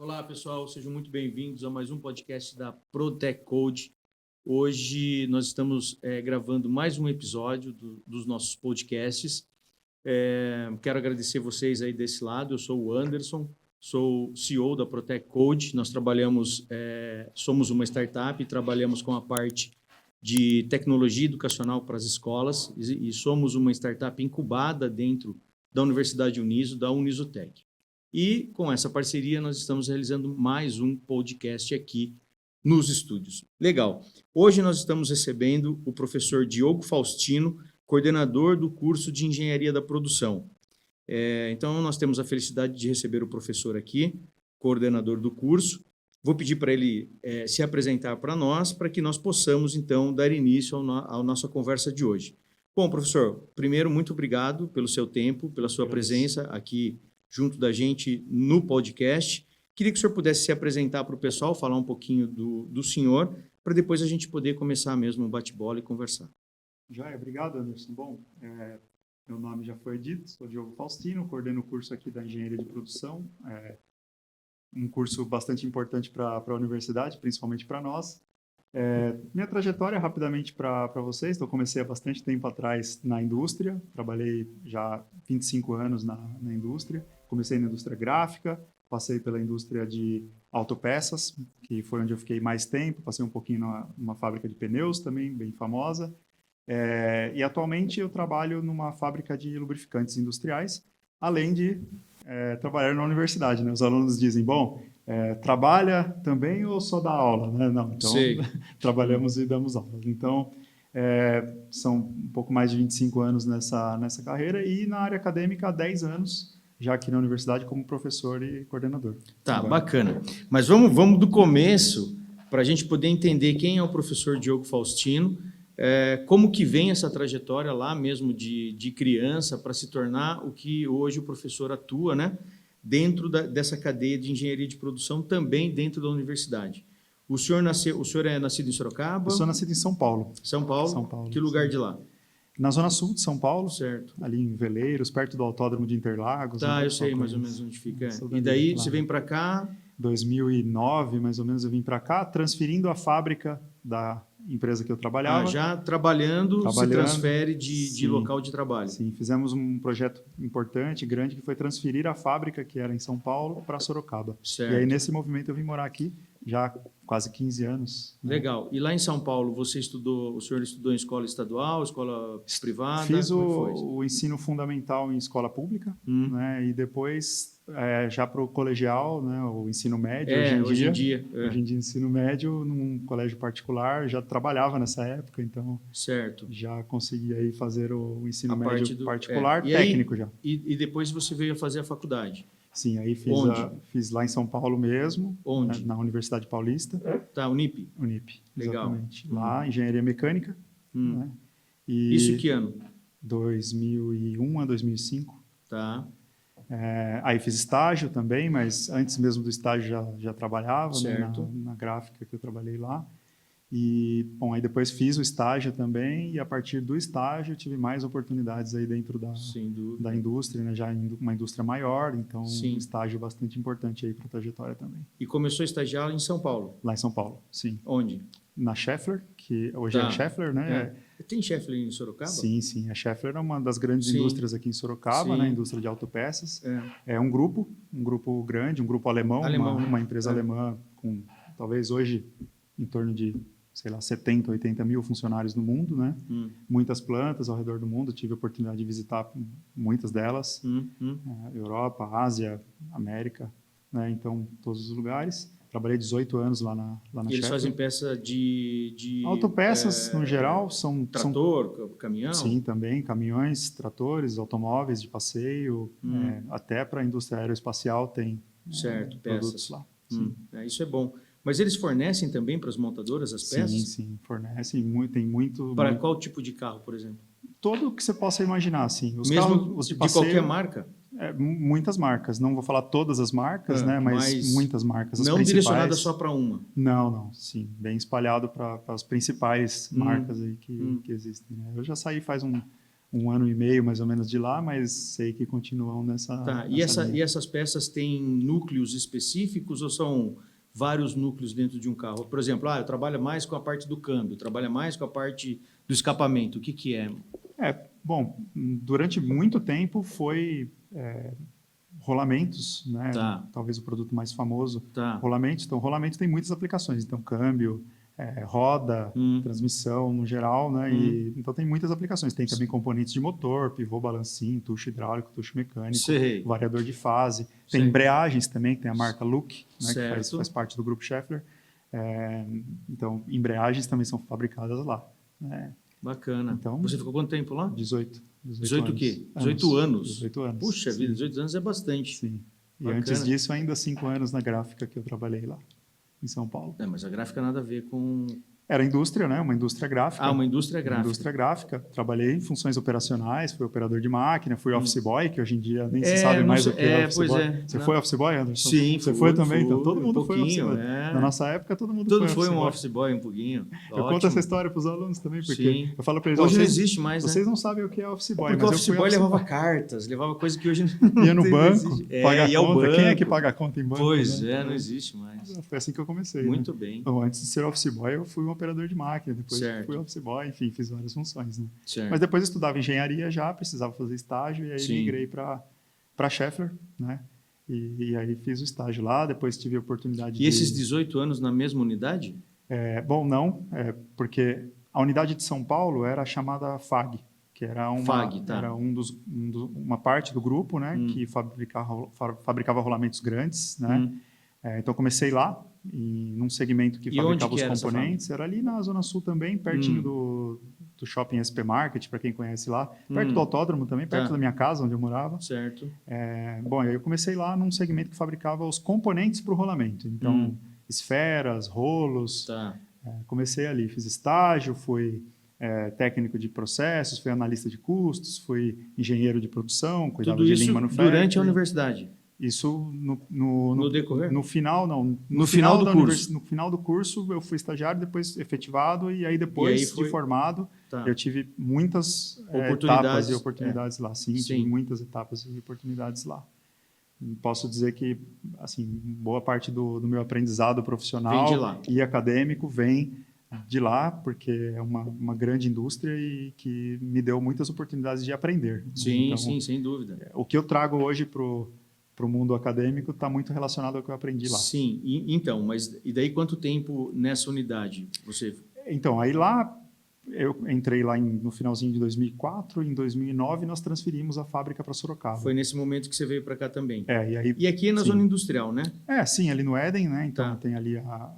Olá, pessoal, sejam muito bem-vindos a mais um podcast da Protec Code. Hoje nós estamos gravando mais um episódio dos nossos podcasts. Quero agradecer vocês aí desse lado. Eu sou o Anderson, sou CEO da Protec Code. Nós somos uma startup e trabalhamos com a parte de tecnologia educacional para as escolas e somos uma startup incubada dentro da Universidade Uniso, da Unisutec. E com essa parceria nós estamos realizando mais um podcast aqui nos estúdios. Legal. Hoje nós estamos recebendo o professor Diogo Faustino, coordenador do curso de Engenharia da Produção. Então nós temos a felicidade de receber o professor aqui, coordenador do curso. Vou pedir para ele se apresentar para nós, para que nós possamos então dar início à nossa conversa de hoje. Bom, professor, primeiro, muito obrigado pelo seu tempo, pela sua presença aqui junto da gente no podcast. Queria que o senhor pudesse se apresentar para o pessoal, falar um pouquinho do senhor, para depois a gente poder começar mesmo o bate-bola e conversar. Joia, obrigado, Anderson. Bom, meu nome já foi dito, sou Diogo Faustino, coordeno o curso aqui da Engenharia de Produção, um curso bastante importante para a universidade, principalmente para nós. Minha trajetória, rapidamente para vocês, eu comecei há bastante tempo atrás na indústria, trabalhei já 25 anos na indústria, comecei na indústria gráfica, passei pela indústria de autopeças, que foi onde eu fiquei mais tempo, passei um pouquinho numa fábrica de pneus também, bem famosa, e atualmente eu trabalho numa fábrica de lubrificantes industriais, além de trabalhar na universidade, né? Os alunos dizem, bom, trabalha também ou só dá aula? Né? Não, então trabalhamos e damos aula. Então, são um pouco mais de 25 anos nessa carreira e na área acadêmica há 10 anos, já aqui na universidade como professor e coordenador. Tá, bacana. Mas vamos do começo para a gente poder entender quem é o professor Diogo Faustino, como que vem essa trajetória lá mesmo de criança para se tornar o que hoje o professor atua, né? Dentro dessa cadeia de engenharia de produção, também dentro da universidade. O senhor é nascido em Sorocaba? Eu sou nascido em São Paulo. São Paulo? Que lugar de lá? Na zona sul de São Paulo, certo. Ali em Veleiros, perto do Autódromo de Interlagos. Tá, eu sei mais ou menos onde fica. E daí você vem para cá? 2009, mais ou menos, eu vim para cá, transferindo a fábrica da empresa que eu trabalhava. Já trabalhando, se transfere de local de trabalho. Sim, fizemos um projeto importante, grande, que foi transferir a fábrica, que era em São Paulo, para Sorocaba. Certo. E aí, nesse movimento, eu vim morar aqui, já quase 15 anos. Né? Legal. E lá em São Paulo, o senhor estudou em escola estadual, escola privada? Fiz o ensino fundamental em escola pública, né? E depois, já para o colegial, né? O ensino médio, hoje em dia, ensino médio, num colégio particular, já trabalhava nessa época, então certo. Já consegui aí fazer o ensino médio particular, técnico já. E depois você veio a fazer a faculdade? Sim, aí fiz lá em São Paulo mesmo. Onde? Na Universidade Paulista. Tá, Unip? Unip, legal. Exatamente. Lá, engenharia mecânica. Né? E isso que ano? 2001 a 2005. Tá. Aí fiz estágio também, mas antes mesmo do estágio já trabalhava, né, na gráfica que eu trabalhei lá. E, bom, aí depois fiz o estágio também e a partir do estágio tive mais oportunidades aí dentro da indústria, né? Já uma indústria maior, então um estágio bastante importante aí para a trajetória também. E começou a estagiar em São Paulo? Lá em São Paulo, sim. Onde? Na Schaeffler, que hoje é Schaeffler, né? Tem Schaeffler em Sorocaba? Sim. A Schaeffler é uma das grandes indústrias aqui em Sorocaba, né? Indústria de autopeças. É um grupo grande, um grupo alemão. Uma empresa alemã com, talvez hoje, em torno de 70, 80 mil funcionários no mundo, né? Muitas plantas ao redor do mundo, tive a oportunidade de visitar muitas delas, Europa, Ásia, América, né? Então, todos os lugares. Trabalhei 18 anos lá na Schaeffler. Eles fazem peça de autopeças, no geral, são... Caminhão? Sim, também, caminhões, tratores, automóveis de passeio, até para a indústria aeroespacial tem produtos lá. Isso é bom. Mas eles fornecem também para as montadoras as peças? Sim, fornecem. Tem muito... Para qual tipo de carro, por exemplo? Todo o que você possa imaginar, sim. Os carros, os de passeio, qualquer marca? Muitas marcas. Não vou falar todas as marcas, né? Mas muitas marcas. As não principais... direcionada só para uma? Não. Sim, bem espalhado para as principais marcas aí que existem. Né? Eu já saí faz um ano e meio mais ou menos de lá, mas sei que continuam nessa. Tá. nessa linha. E essas peças têm núcleos específicos ou são vários núcleos dentro de um carro? Por exemplo, eu trabalho mais com a parte do câmbio, trabalho mais com a parte do escapamento. O que que é? Bom, durante muito tempo foi rolamentos, né? Tá. Talvez o produto mais famoso. Tá. Rolamentos. Então, rolamentos tem muitas aplicações. Então, câmbio, roda, transmissão no geral, né? Então tem muitas aplicações. Tem também componentes de motor, pivô, balancinho, tucho hidráulico, tucho mecânico, Sei. variador de fase. Tem Sei. embreagens também, que tem a marca Look, né? Certo. Que faz parte do grupo Schaeffler. Então, embreagens também são fabricadas lá. Né? Bacana. Então, Você ficou quanto tempo lá? 18 18 o quê? 18 anos? 18 anos. Puxa vida, 18 anos é bastante. Sim. E Bacana. antes disso, ainda 5 anos na gráfica que eu trabalhei lá, em São Paulo. Mas a gráfica nada a ver com... Era indústria, né? Uma indústria gráfica. Uma indústria gráfica. Uma indústria gráfica. Trabalhei em funções operacionais, fui operador de máquina, fui office boy, que hoje em dia nem se sabe mais o que é office boy. Você foi office boy, Anderson? Sim, Você foi também? Então, todo um mundo foi office boy. Na nossa época, todo mundo foi um office boy um pouquinho. Eu conto essa história para os alunos também, porque Sim. eu falo para eles... Hoje não existe mais, Vocês não sabem o que é office boy, porque mas o office boy levava cartas, levava coisa que hoje não ia no banco, paga a conta. Banco. Quem é que paga a conta em banco? Pois né? não existe mais. Foi assim que eu comecei. Muito bem. Então, antes de ser office boy, eu fui um operador de máquina, depois certo. fui office boy, enfim, fiz várias funções. Né? Certo. Mas depois eu estudava engenharia já, precisava fazer estágio, e aí migrei para Schaeffler, né? E aí fiz o estágio lá, depois tive a oportunidade de... E esses 18 anos na mesma unidade? Bom, não, porque a unidade de São Paulo era chamada FAG, que era uma parte do grupo, né, que fabricava rolamentos grandes, né? Então comecei lá, num segmento que fabricava os componentes, era ali na Zona Sul também, pertinho do Shopping SP Market, para quem conhece lá, perto do autódromo também, perto da minha casa, onde eu morava. Certo. Bom, aí eu comecei lá num segmento que fabricava os componentes para o rolamento, então esferas, rolos. Comecei ali, fiz estágio, fui técnico de processos, fui analista de custos, fui engenheiro de produção, cuidava de Lean Manufacturing. Durante a universidade? Isso no decorrer? No final, não. No final do curso? No final do curso, eu fui estagiário, depois efetivado, e aí depois de formado, eu tive muitas etapas e oportunidades lá. Sim, tive muitas etapas e oportunidades lá. Posso dizer que, assim, boa parte do meu aprendizado profissional e acadêmico vem de lá, porque é uma grande indústria e que me deu muitas oportunidades de aprender. Sim, então, sim, sem dúvida. O que eu trago hoje para o mundo acadêmico está muito relacionado ao que eu aprendi lá. Sim, então, mas e daí quanto tempo nessa unidade você... Então, aí lá, eu entrei lá no finalzinho de 2004, em 2009 nós transferimos a fábrica para Sorocaba. Foi nesse momento que você veio para cá também. E aqui é na zona industrial, né? Sim, ali no Éden, né? Então tem ali a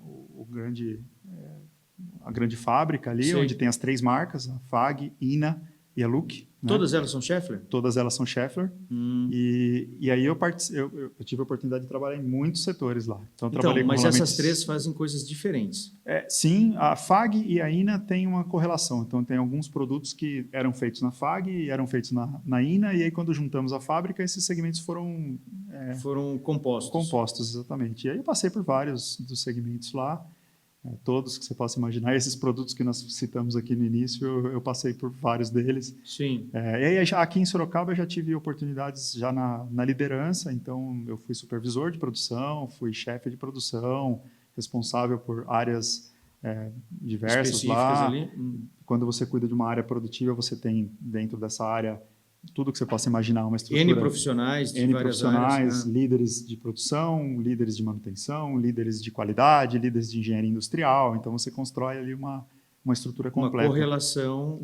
grande fábrica ali, onde tem as 3 marcas, a FAG, INA e a Look. Né? Todas elas são Schaeffler? Todas elas são Schaeffler. E aí eu tive a oportunidade de trabalhar em muitos setores lá. Então mas essas 3 fazem coisas diferentes. Sim, a FAG e a INA têm uma correlação. Então tem alguns produtos que eram feitos na FAG e eram feitos na INA, e aí quando juntamos a fábrica, esses segmentos foram compostos. Compostos, exatamente. E aí eu passei por vários dos segmentos lá. Todos que você possa imaginar, esses produtos que nós citamos aqui no início, eu passei por vários deles. Sim. E aí, aqui em Sorocaba, eu já tive oportunidades já na liderança, então eu fui supervisor de produção, fui chefe de produção, responsável por áreas diversas lá. Ali. Quando você cuida de uma área produtiva, você tem dentro dessa área tudo que você possa imaginar, uma estrutura... N profissionais de várias áreas, né? Líderes de produção, líderes de manutenção, líderes de qualidade, líderes de engenharia industrial. Então, você constrói ali uma estrutura completa. Uma correlação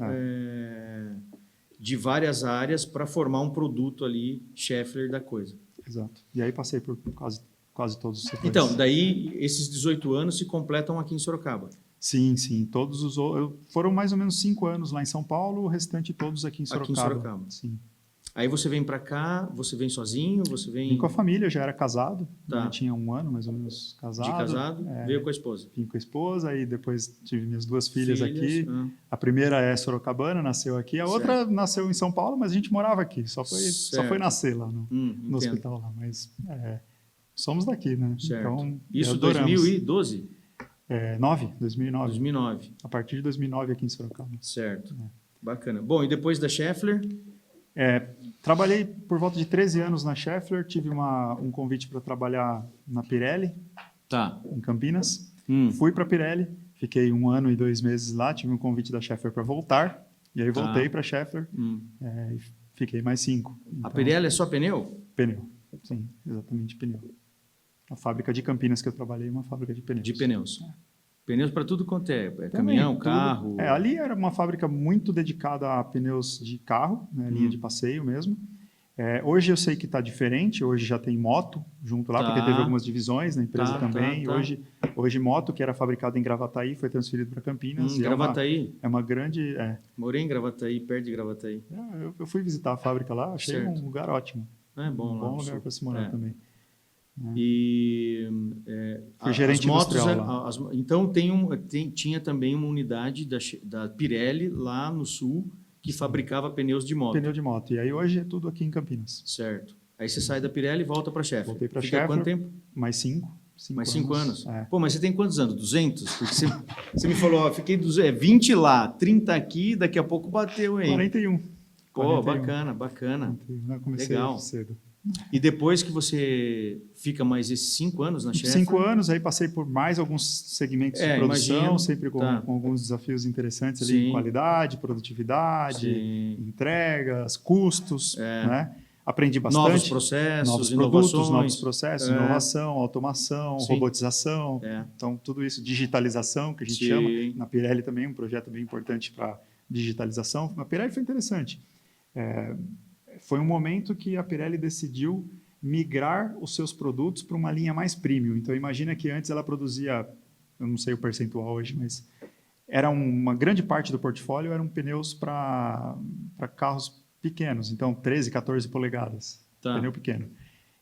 de várias áreas para formar um produto ali, Schaeffler da coisa. Exato. E aí passei por quase todos os setores. Então, daí esses 18 anos se completam aqui em Sorocaba. Sim. Foram mais ou menos 5 anos lá em São Paulo, o restante todos aqui em Sorocaba. Sim. Aí você vem para cá, você vem sozinho, você vem... Vim com a família, já era casado, tinha 1 ano mais ou menos casado. De casado, veio com a esposa. Vim com a esposa, aí depois tive minhas 2 filhas aqui. A primeira é sorocabana, nasceu aqui, a outra nasceu em São Paulo, mas a gente morava aqui, só foi nascer lá no hospital lá, mas somos daqui, né? Certo. Então, isso 2012? 2009. A partir de 2009 aqui em Sorocaba. Certo. Bacana. Bom, e depois da Schaeffler? Trabalhei por volta de 13 anos na Schaeffler, tive um convite para trabalhar na Pirelli, Tá. em Campinas. Fui para a Pirelli, fiquei 1 ano e 2 meses lá, tive um convite da Schaeffler para voltar, e aí voltei para a Schaeffler e fiquei mais 5. Então, a Pirelli é só pneu? Pneu, sim, exatamente pneu. A fábrica de Campinas que eu trabalhei é uma fábrica de pneus. De pneus. Pneus para tudo quanto é Também, caminhão, tudo. carro. Ali era uma fábrica muito dedicada a pneus de carro, né, linha de passeio mesmo. Hoje eu sei que está diferente, hoje já tem moto junto lá, porque teve algumas divisões na empresa também. Hoje moto, que era fabricada em Gravataí, foi transferido para Campinas. Gravataí? É uma grande... Morei em Gravataí, perto de Gravataí. Eu fui visitar a fábrica lá, achei certo. Um lugar ótimo. É bom lá. Um bom lugar para se morar também. E fui gerente industrial lá. Então tinha também uma unidade da Pirelli lá no sul que fabricava pneus de moto. Pneu de moto. E aí hoje é tudo aqui em Campinas. Certo. Aí você sai da Pirelli e volta para a Schaeffler. Voltei para a Schaeffler. Quanto tempo? Mais 5. Mais 5 anos? Pô, mas você tem quantos anos? 200? Porque você me falou, ó, fiquei 20 lá, 30 aqui, daqui a pouco bateu aí. 41. Pô, 41. Bacana. Eu comecei legal. Cedo. E depois que você fica mais esses 5 anos na Schaeffler? 5 anos, aí passei por mais alguns segmentos de produção, imagino. sempre com alguns desafios interessantes ali em qualidade, produtividade, entregas, custos, né? Aprendi bastante. Novos processos, novos produtos, novos processos, inovação, automação, robotização. Então, tudo isso, digitalização, que a gente chama. Na Pirelli também, um projeto bem importante para digitalização. Na Pirelli foi interessante. Foi um momento que a Pirelli decidiu migrar os seus produtos para uma linha mais premium. Então, imagina que antes ela produzia, eu não sei o percentual hoje, mas era uma grande parte do portfólio eram pneus para carros pequenos, então 13, 14 polegadas, pneu pequeno.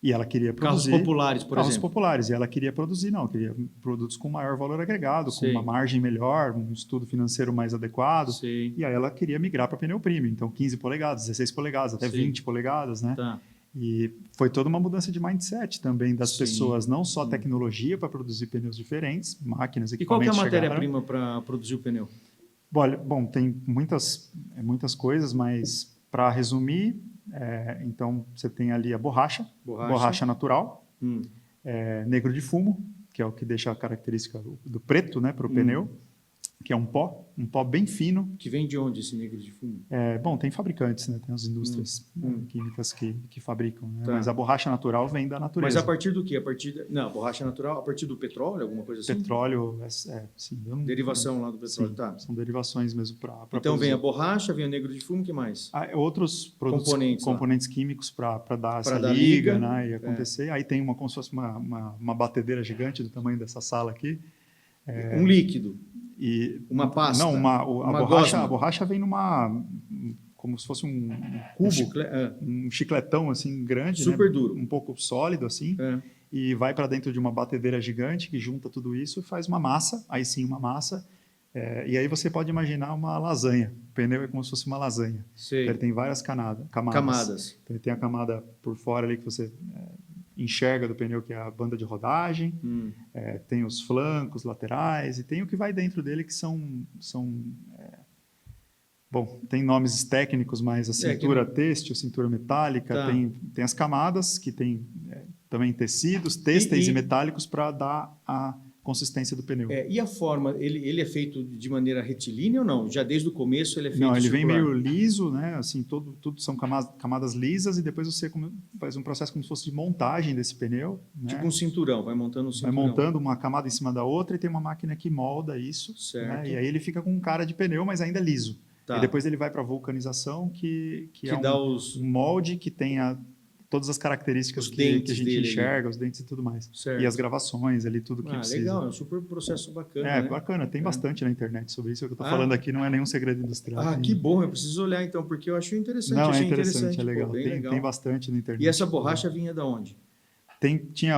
E ela queria produzir... Carros populares, por exemplo. Carros populares. E ela queria produzir, queria produtos com maior valor agregado, com uma margem melhor, um estudo financeiro mais adequado. E aí ela queria migrar para pneu premium. Então, 15 polegadas, 16 polegadas, até 20 polegadas, né? E foi toda uma mudança de mindset também das pessoas, não só tecnologia para produzir pneus diferentes, máquinas, equipamentos. E qual que é a matéria-prima para produzir o pneu? Bom, tem muitas coisas, mas para resumir... então, você tem ali a borracha natural, negro de fumo, que é o que deixa a característica do preto, né, para o pneu, que é um pó bem fino. Que vem de onde esse negro de fumo? Tem fabricantes, né, tem as indústrias químicas que fabricam, né, mas a borracha natural vem da natureza. Mas a partir do quê? A borracha natural, a partir do petróleo, alguma coisa assim? Petróleo, sim. Derivação lá do petróleo, São derivações mesmo para então produzir. Vem a borracha, vem o negro de fumo, o que mais? Outros produtos, componentes químicos para dar essa liga, né, e acontecer. Aí tem como se fosse uma batedeira gigante do tamanho dessa sala aqui. Um líquido. Uma pasta. Não, a borracha vem como se fosse um cubo, um chicletão assim grande, super né? duro, um pouco sólido assim, e vai para dentro de uma batedeira gigante que junta tudo isso e faz uma massa, aí sim uma massa, e aí você pode imaginar uma lasanha. O pneu é como se fosse uma lasanha. Ele tem várias camadas. Então, ele tem a camada por fora ali que você enxerga do pneu, que é a banda de rodagem, tem os flancos, laterais, e tem o que vai dentro dele, que tem nomes técnicos, mas a cintura têxtil, cintura metálica, tem as camadas, que tem também tecidos, têxteis e metálicos para dar a consistência do pneu. E a forma, ele é feito de maneira retilínea ou não? Já desde o começo ele é feito Não, ele circular. vem meio liso, né? Assim, tudo são camadas lisas, e depois você faz um processo como se fosse de montagem desse pneu. Né? Tipo um cinturão, vai montando um cinturão. Vai montando uma camada em cima da outra, e tem uma máquina que molda isso. Certo. Né? E aí ele fica com cara de pneu, mas ainda liso. E depois ele vai para a vulcanização, que é dá um molde que tem todas as características que a gente enxerga, os dentes e tudo mais. Certo. E as gravações ali, tudo que precisa. Legal, é um super processo bacana. Né? Bacana, tem bastante na internet sobre isso. O que eu estou falando aqui não é nenhum segredo industrial. Que bom, eu preciso olhar então, porque eu acho interessante. Não, achei interessante, é legal. Legal. Tem bastante na internet. E essa borracha vinha de onde? Tinha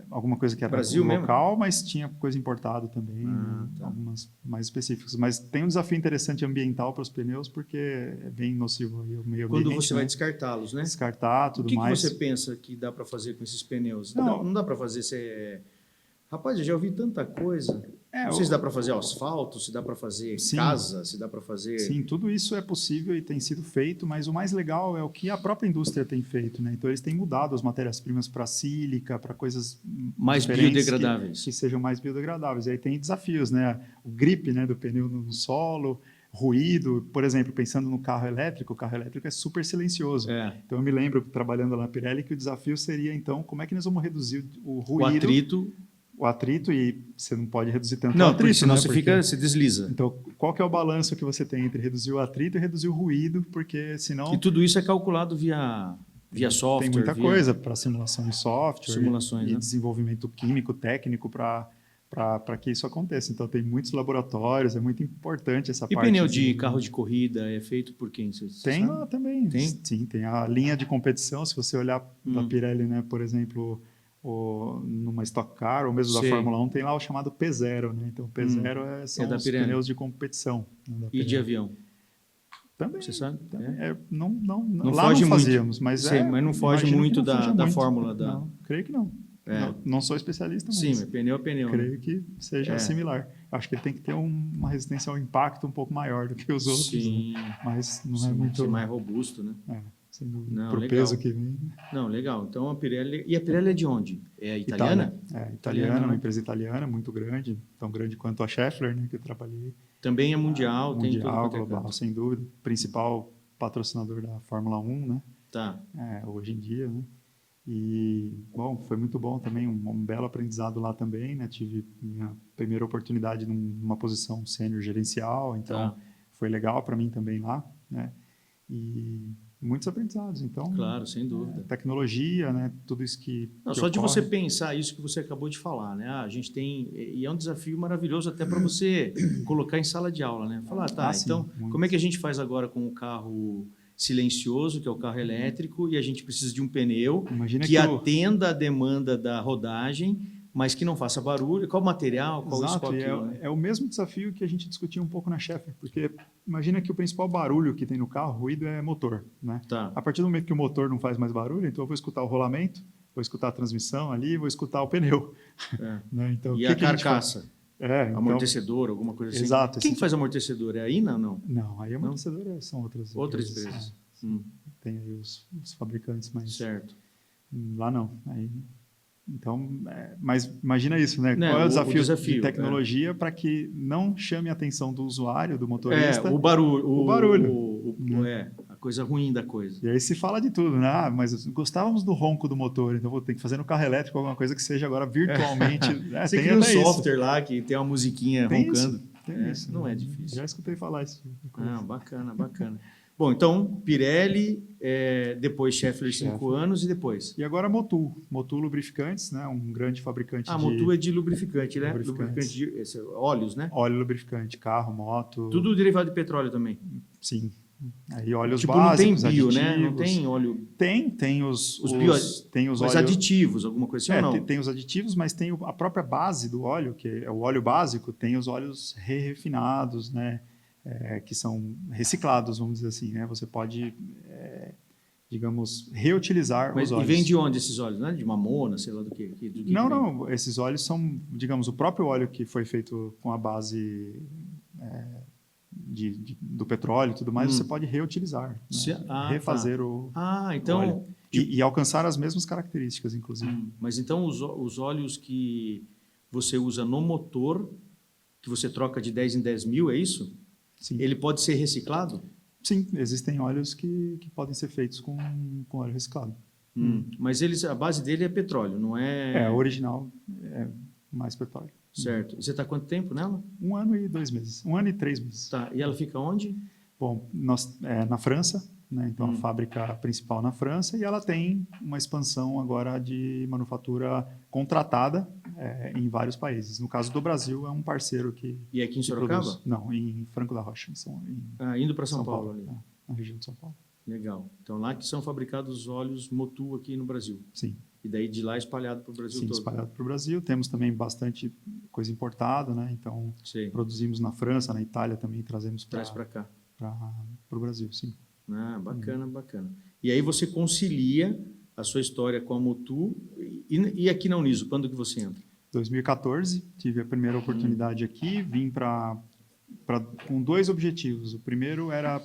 alguma coisa que era Brasil local, mesmo? mas tinha coisa importada também, algumas mais específicas. Mas tem um desafio interessante ambiental para os pneus, porque é bem nocivo aí o meio ambiente. Quando você vai descartá-los, né? Descartar, tudo mais. O que você pensa que dá para fazer com esses pneus? Não dá para fazer... Rapaz, eu já ouvi tanta coisa. Não sei se dá para fazer asfalto, se dá para fazer casa, se dá para fazer... Sim, tudo isso é possível e tem sido feito, mas o mais legal é o que a própria indústria tem feito, né? Então, eles têm mudado as matérias-primas para sílica, para coisas mais biodegradáveis. Que sejam mais biodegradáveis. E aí tem desafios, né? O grip, né, do pneu no solo, ruído. Por exemplo, pensando no carro elétrico, o carro elétrico é super silencioso. Então, eu me lembro, trabalhando lá na Pirelli, que o desafio seria, então, como é que nós vamos reduzir o ruído... O atrito, e você não pode reduzir tanto o atrito, senão você desliza. Então, qual que é o balanço que você tem entre reduzir o atrito e reduzir o ruído? Porque senão... E tudo isso é calculado via software. Tem muita coisa para simulação de software e desenvolvimento químico, técnico para que isso aconteça. Então, tem muitos laboratórios, é muito importante essa parte. E pneu de carro de corrida é feito por quem? Tem lá também. Tem? Sim, tem a linha de competição. Se você olhar da Pirelli, né, por exemplo... numa Stock Car, ou mesmo da Fórmula 1, tem lá o chamado P0, né? Então, o P0 são os pneus de competição. Né, e de avião? Também. Você sabe? Não lá foge não fazíamos, muito, mas não foge muito da fórmula. Não, creio que não. Não sou especialista, mas sim, pneu é pneu. Creio que seja similar. Acho que ele tem que ter uma resistência ao impacto um pouco maior do que os outros. Sim. Né? Mas não é muito... Ser mais robusto, né? Pro peso que vem. Não, legal. Então, a Pirelli... E a Pirelli é de onde? É italiana? Italiana, uma empresa italiana, muito grande. Tão grande quanto a Schaeffler, né, que eu trabalhei. Também é mundial. Mundial, global, sem dúvida. Principal patrocinador da Fórmula 1, né? Tá. Hoje em dia, né? E, bom, foi muito bom também, um belo aprendizado lá também, né? Tive minha primeira oportunidade numa posição sênior gerencial, então foi legal para mim também lá, né? E muitos aprendizados, então... Claro, sem dúvida. Tecnologia, né? Tudo isso que só de você pensar isso que você acabou de falar, né? A gente tem... E é um desafio maravilhoso até para você colocar em sala de aula, né? Falar, então, como é que a gente faz agora com o carro silencioso, que é o carro elétrico, e a gente precisa de um pneu que atenda a demanda da rodagem, mas que não faça barulho. Qual material, qual isso, qual aquilo, né? É o mesmo desafio que a gente discutia um pouco na Schaeffler, porque imagina que o principal barulho que tem no carro, ruído, é motor, né? A partir do momento que o motor não faz mais barulho, então eu vou escutar o rolamento, vou escutar a transmissão ali, vou escutar o pneu. Né? Então, e a carcaça? Amortecedor, alguma coisa assim. Exato. Quem faz amortecedor? É a INA ou não? Não, aí amortecedor são outras empresas. Tem aí os fabricantes, mas... Certo. Lá não. Aí... Então, mas imagina isso, né? Qual é o desafio de tecnologia para que não chame a atenção do usuário, do motorista? O barulho. A coisa ruim da coisa. E aí se fala de tudo, né? Mas gostávamos do ronco do motor, então vou ter que fazer no carro elétrico alguma coisa que seja agora virtualmente... Você tem um software lá que tem uma musiquinha roncando. Tem isso. Não é difícil. Já escutei falar isso. Bacana. Bom, então, Pirelli, depois Schaeffler 5 anos e depois? E agora Motul. Motul Lubrificantes, né? Um grande fabricante de... Motul é de lubrificante, né? Lubrificante de óleos, né? Óleo lubrificante, carro, moto... Tudo derivado de petróleo também? Sim. Aí óleos básicos, não tem bio, aditivos. Né? Não tem óleo... Tem os óleos... aditivos, alguma coisa assim ou não? Tem os aditivos, mas tem a própria base do óleo, que é o óleo básico, tem os óleos refinados, né? Que são reciclados, vamos dizer assim, né? Você pode, digamos, reutilizar os óleos. E vem de onde esses óleos? Não é de mamona, sei lá do que? Não. Esses óleos são, digamos, o próprio óleo que foi feito com a base do petróleo e tudo mais, você pode reutilizar, né? Refazer o óleo. E alcançar as mesmas características, inclusive. Mas então os óleos que você usa no motor, que você troca de 10 em 10 mil, é isso? Sim. Ele pode ser reciclado? Sim, existem óleos que podem ser feitos com óleo reciclado. Mas a base dele é petróleo, não é... O original é mais petróleo. Certo. E você está há quanto tempo nela? 1 ano e 2 meses. 1 ano e 3 meses. Tá. E ela fica onde? Bom, na França, né? Então a fábrica principal na França, e ela tem uma expansão agora de manufatura contratada em vários países. No caso do Brasil, é um parceiro que... E aqui em Sorocaba? Produz. Não, em Franco da Rocha. Indo para São Paulo ali. Na região de São Paulo. Legal. Então lá que são fabricados os óleos Motul aqui no Brasil. Sim. E daí de lá espalhado para o Brasil todo. Sim, espalhado para o Brasil. Temos também bastante coisa importada, né? Então produzimos na França, na Itália também, trazemos para cá. Para o Brasil, sim. Bacana. E aí você concilia a sua história com a Motul e aqui na Uniso, quando que você entra? 2014, tive a primeira oportunidade aqui, vim com 2 objetivos. O primeiro era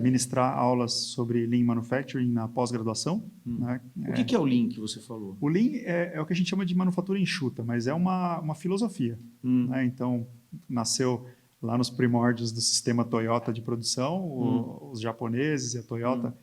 ministrar aulas sobre Lean Manufacturing na pós-graduação. Né? O que é o Lean que você falou? O Lean é o que a gente chama de manufatura enxuta, mas é uma filosofia. Né? Então, nasceu lá nos primórdios do sistema Toyota de produção. Os japoneses e a Toyota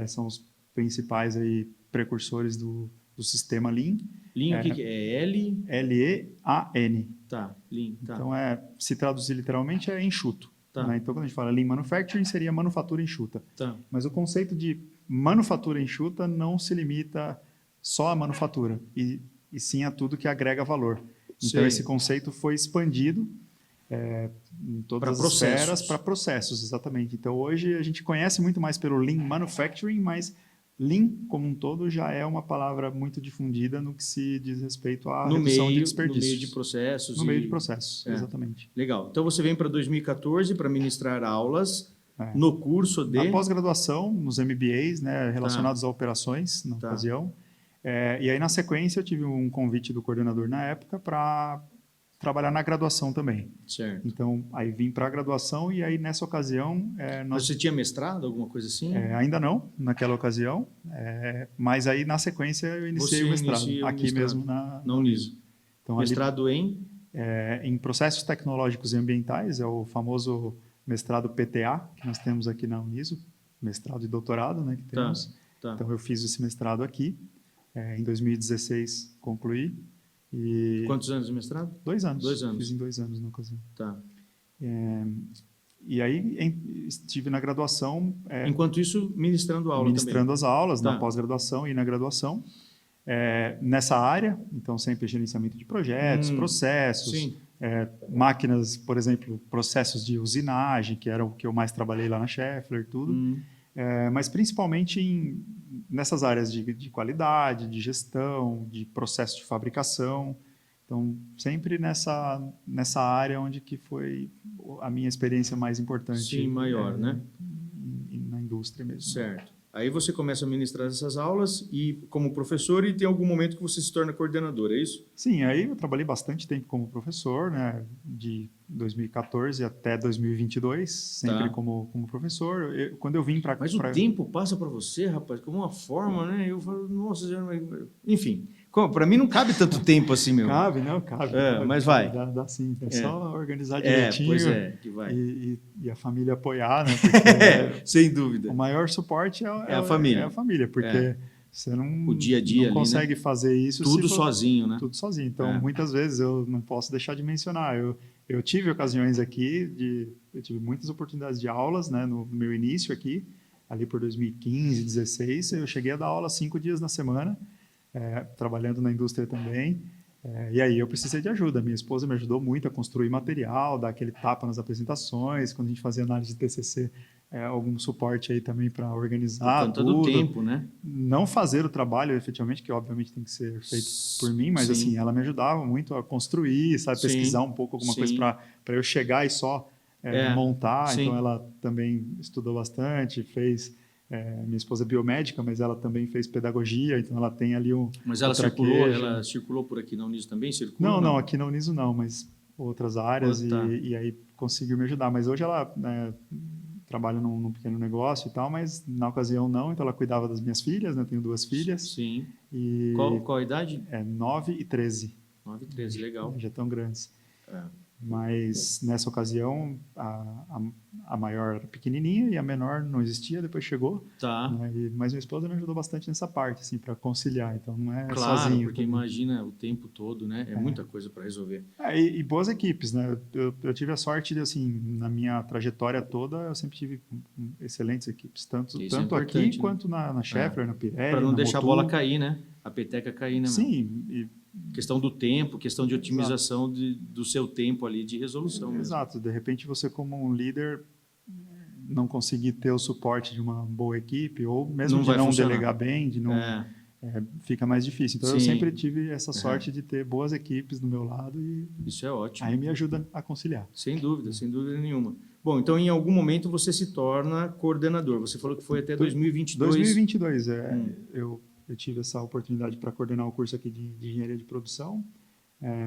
são os principais aí precursores do sistema Lean. Lean, o que é? L-E-A-N. Tá, Lean. Tá. Então, se traduzir literalmente, é enxuto. Tá. Né? Então, quando a gente fala Lean Manufacturing, seria manufatura enxuta. Tá. Mas o conceito de manufatura enxuta não se limita só à manufatura, e sim a tudo que agrega valor. Então, esse conceito foi expandido em todas as esferas para processos, exatamente. Então, hoje a gente conhece muito mais pelo Lean Manufacturing, mas Lean, como um todo, já é uma palavra muito difundida no que se diz respeito à redução de desperdícios. No meio de processos. No meio de processos, exatamente. Legal. Então, você vem para 2014 para ministrar aulas no curso de... Na pós-graduação, nos MBAs, né, relacionados a operações, na ocasião. E aí, na sequência, eu tive um convite do coordenador na época para trabalhar na graduação também. Certo. Então, aí vim para a graduação e aí, nessa ocasião... Mas você tinha mestrado, alguma coisa assim? Ainda não, naquela ocasião. Mas aí, na sequência, eu iniciei o mestrado. Aqui mesmo na Uniso. Então, mestrado ali, em processos tecnológicos e ambientais, é o famoso mestrado PTA, que nós temos aqui na Uniso, mestrado e doutorado, né, que temos. Então, eu fiz esse mestrado aqui. Em 2016, concluí. E... Quantos anos de mestrado? 2 anos. 2 anos. Fiz em 2 anos na ocasião. Tá. E aí estive na graduação... Enquanto isso, ministrando aula ministrando também. As aulas, na pós-graduação e na graduação. Nessa área, então sempre gerenciamento de projetos, processos, máquinas, por exemplo, processos de usinagem, que era o que eu mais trabalhei lá na Schaeffler, tudo. Mas principalmente nessas áreas de qualidade, de gestão, de processo de fabricação. Então, sempre nessa área onde que foi a minha experiência mais importante. Sim, maior, né? Na indústria mesmo. Certo. Aí você começa a ministrar essas aulas e como professor e tem algum momento que você se torna coordenador, é isso? Sim, aí eu trabalhei bastante tempo como professor, né? De 2014 até 2022, sempre como professor. Quando eu vim para... Mas o tempo passa para você, rapaz, como uma forma, né? Eu falo, nossa... Enfim... Para mim não cabe tanto tempo assim, meu. Cabe, não? Cabe. Mas vai. Dá sim. É só organizar direitinho. Pois que vai. E a família apoiar, né? Porque sem dúvida. O maior suporte é a família. É a família, porque você não, o dia a dia não consegue ali, né? fazer isso... Tudo sozinho, né? Tudo sozinho. Então, muitas vezes, eu não posso deixar de mencionar. Eu tive ocasiões aqui, eu tive muitas oportunidades de aulas, né? No meu início aqui, ali por 2015, 2016, eu cheguei a dar aula 5 dias na semana, trabalhando na indústria também, e aí eu precisei de ajuda. Minha esposa me ajudou muito a construir material, dar aquele tapa nas apresentações, quando a gente fazia análise de TCC, algum suporte aí também para organizar tudo. Do tempo, né? Não fazer o trabalho efetivamente, que obviamente tem que ser feito por mim, mas assim, ela me ajudava muito a construir, sabe, pesquisar um pouco alguma coisa para eu chegar e só montar. Então ela também estudou bastante, fez... minha esposa é biomédica, mas ela também fez pedagogia, então ela tem ali Mas ela circulou por aqui na Uniso também? Não, aqui na Uniso não, mas outras áreas, e aí conseguiu me ajudar. Mas hoje ela trabalha num pequeno negócio e tal, mas na ocasião não, então ela cuidava das minhas filhas, né? Eu tenho 2 filhas. Sim. E qual a idade? 9 e 13. 9 e 13, legal. Já estão grandes. Mas nessa ocasião a maior era pequenininha e a menor não existia, depois chegou. Né? Mas minha esposa me ajudou bastante nessa parte, assim, para conciliar. Então não é sozinho. Porque imagina o tempo todo, né? É muita coisa para resolver. E boas equipes, né? Eu tive a sorte de, assim, na minha trajetória toda, eu sempre tive excelentes equipes, tanto aqui, né? Quanto na Schaeffler, na Pirelli. Para não deixar a bola cair, né? A peteca cair, né? Sim. Questão do tempo, questão de otimização do seu tempo ali de resolução. Exato. De repente, você como um líder não conseguir ter o suporte de uma boa equipe, ou mesmo de não delegar bem, de não fica mais difícil. Então, eu sempre tive essa sorte de ter boas equipes do meu lado e isso é ótimo. Aí me ajuda a conciliar. Sem dúvida nenhuma. Bom, então em algum momento você se torna coordenador. Você falou que foi até 2022. 2022, eu tive essa oportunidade para coordenar o curso aqui de engenharia de produção.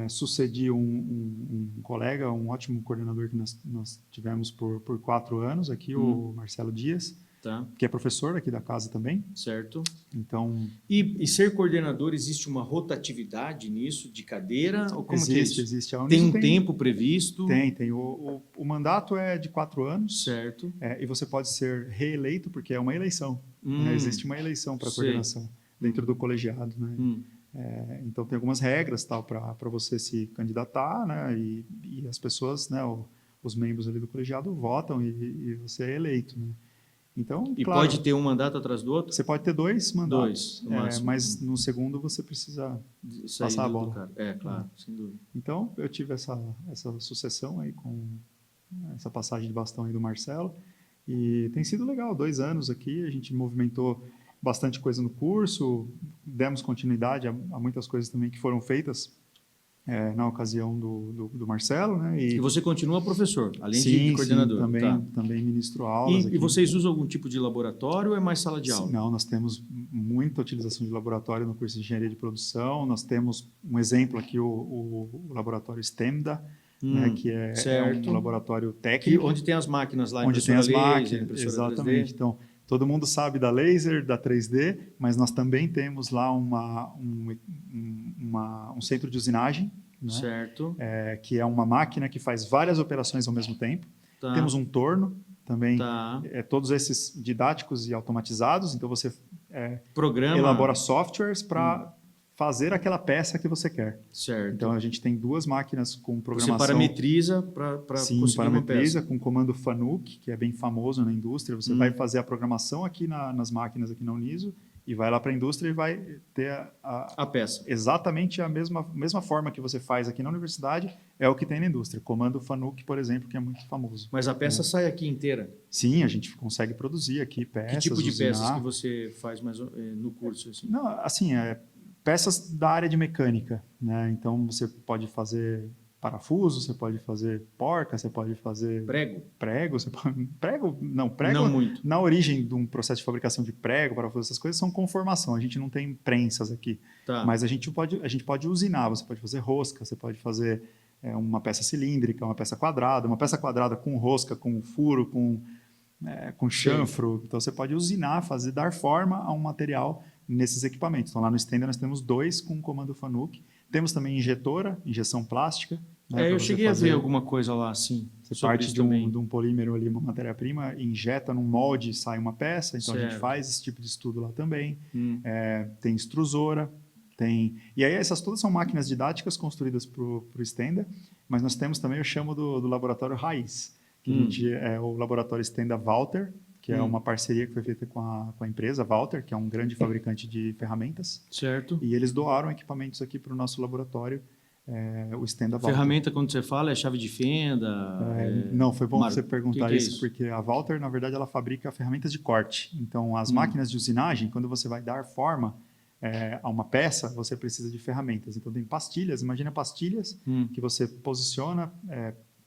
sucedi um colega, um ótimo coordenador que nós tivemos por 4 anos aqui, o Marcelo Dias, Tá. que é professor aqui da casa também. Certo. Então, E ser coordenador, existe uma rotatividade nisso, de cadeira? Ou como que é isso? existe. A Tem Uniso um tempo previsto? Tem. O mandato é de 4 anos. Certo. E você pode ser reeleito, porque é uma eleição. Né? Existe uma eleição para coordenação dentro do colegiado. Né? Então, tem algumas regras para você se candidatar, né? E as pessoas, né, os membros ali do colegiado votam e você é eleito. Né? Então, E claro, pode ter um mandato atrás do outro? você pode ter 2 mandatos, 2, no máximo. mas no segundo você precisa passar a bola. Claro, sem dúvida. Então, eu tive essa sucessão aí com essa passagem de bastão aí do Marcelo e tem sido legal, 2 anos aqui, a gente movimentou bastante coisa no curso, demos continuidade a muitas coisas também que foram feitas na ocasião do Marcelo, né? E você continua professor, além sim, de coordenador? Sim, também ministro aulas aqui. E vocês usam algum tipo de laboratório ou é mais sala de aula? Não, nós temos muita utilização de laboratório no curso de Engenharia de Produção. Nós temos um exemplo aqui, o laboratório STEMDA, né, que é um laboratório técnico. Onde tem as máquinas lá, onde tem as máquinas, impressora exatamente. 3D. Então, todo mundo sabe da laser, da 3D, mas nós também temos lá um centro de usinagem, né? Certo. Que é uma máquina que faz várias operações ao mesmo tempo. Tá. Temos um torno também, tá. Todos esses didáticos e automatizados, então você programa, elabora softwares para fazer aquela peça que você quer. Certo. Então a gente tem 2 máquinas com programação. Você parametriza para conseguir parametriza uma peça. com o comando FANUC, que é bem famoso na indústria. Você vai fazer a programação aqui nas máquinas aqui na Uniso e vai lá para a indústria e vai ter a peça. Exatamente a mesma forma que você faz aqui na universidade é o que tem na indústria. Comando FANUC, por exemplo, que é muito famoso. Mas a peça sai aqui inteira? Sim, a gente consegue produzir aqui peças. Que tipo de usinar. peças que você faz mais no curso? Assim? Não, assim, peças da área de mecânica, né? Então você pode fazer parafuso, você pode fazer porca, você pode fazer prego, você pode... prego não muito. Na origem de um processo de fabricação de prego, parafuso, essas coisas são conformação. A gente não tem prensas aqui, mas a gente pode usinar. Você pode fazer rosca, você pode fazer uma peça cilíndrica, uma peça quadrada com rosca, com furo, com chanfro. Então você pode usinar, dar forma a um material nesses equipamentos. Então lá no Stenda nós temos 2 com comando FANUC. Temos também injeção plástica. Né, eu cheguei a ver alguma coisa lá, assim. Você parte de um polímero ali, uma matéria-prima, injeta num molde e sai uma peça. Então a gente faz esse tipo de estudo lá também. Tem extrusora, E aí essas todas são máquinas didáticas construídas para o Stenda, mas nós temos também, eu chamo do laboratório raiz, que é o laboratório Stenda Walter, que é uma parceria que foi feita com a empresa Walter, que é um grande fabricante de ferramentas. Certo. E eles doaram equipamentos aqui para o nosso laboratório, o Stenda Walter. Ferramenta, quando você fala, é chave de fenda? Não, foi bom você perguntar que isso, porque a Walter, na verdade, ela fabrica ferramentas de corte. Então, as máquinas de usinagem, quando você vai dar forma a uma peça, você precisa de ferramentas. Então, tem pastilhas, imagina pastilhas que você posiciona,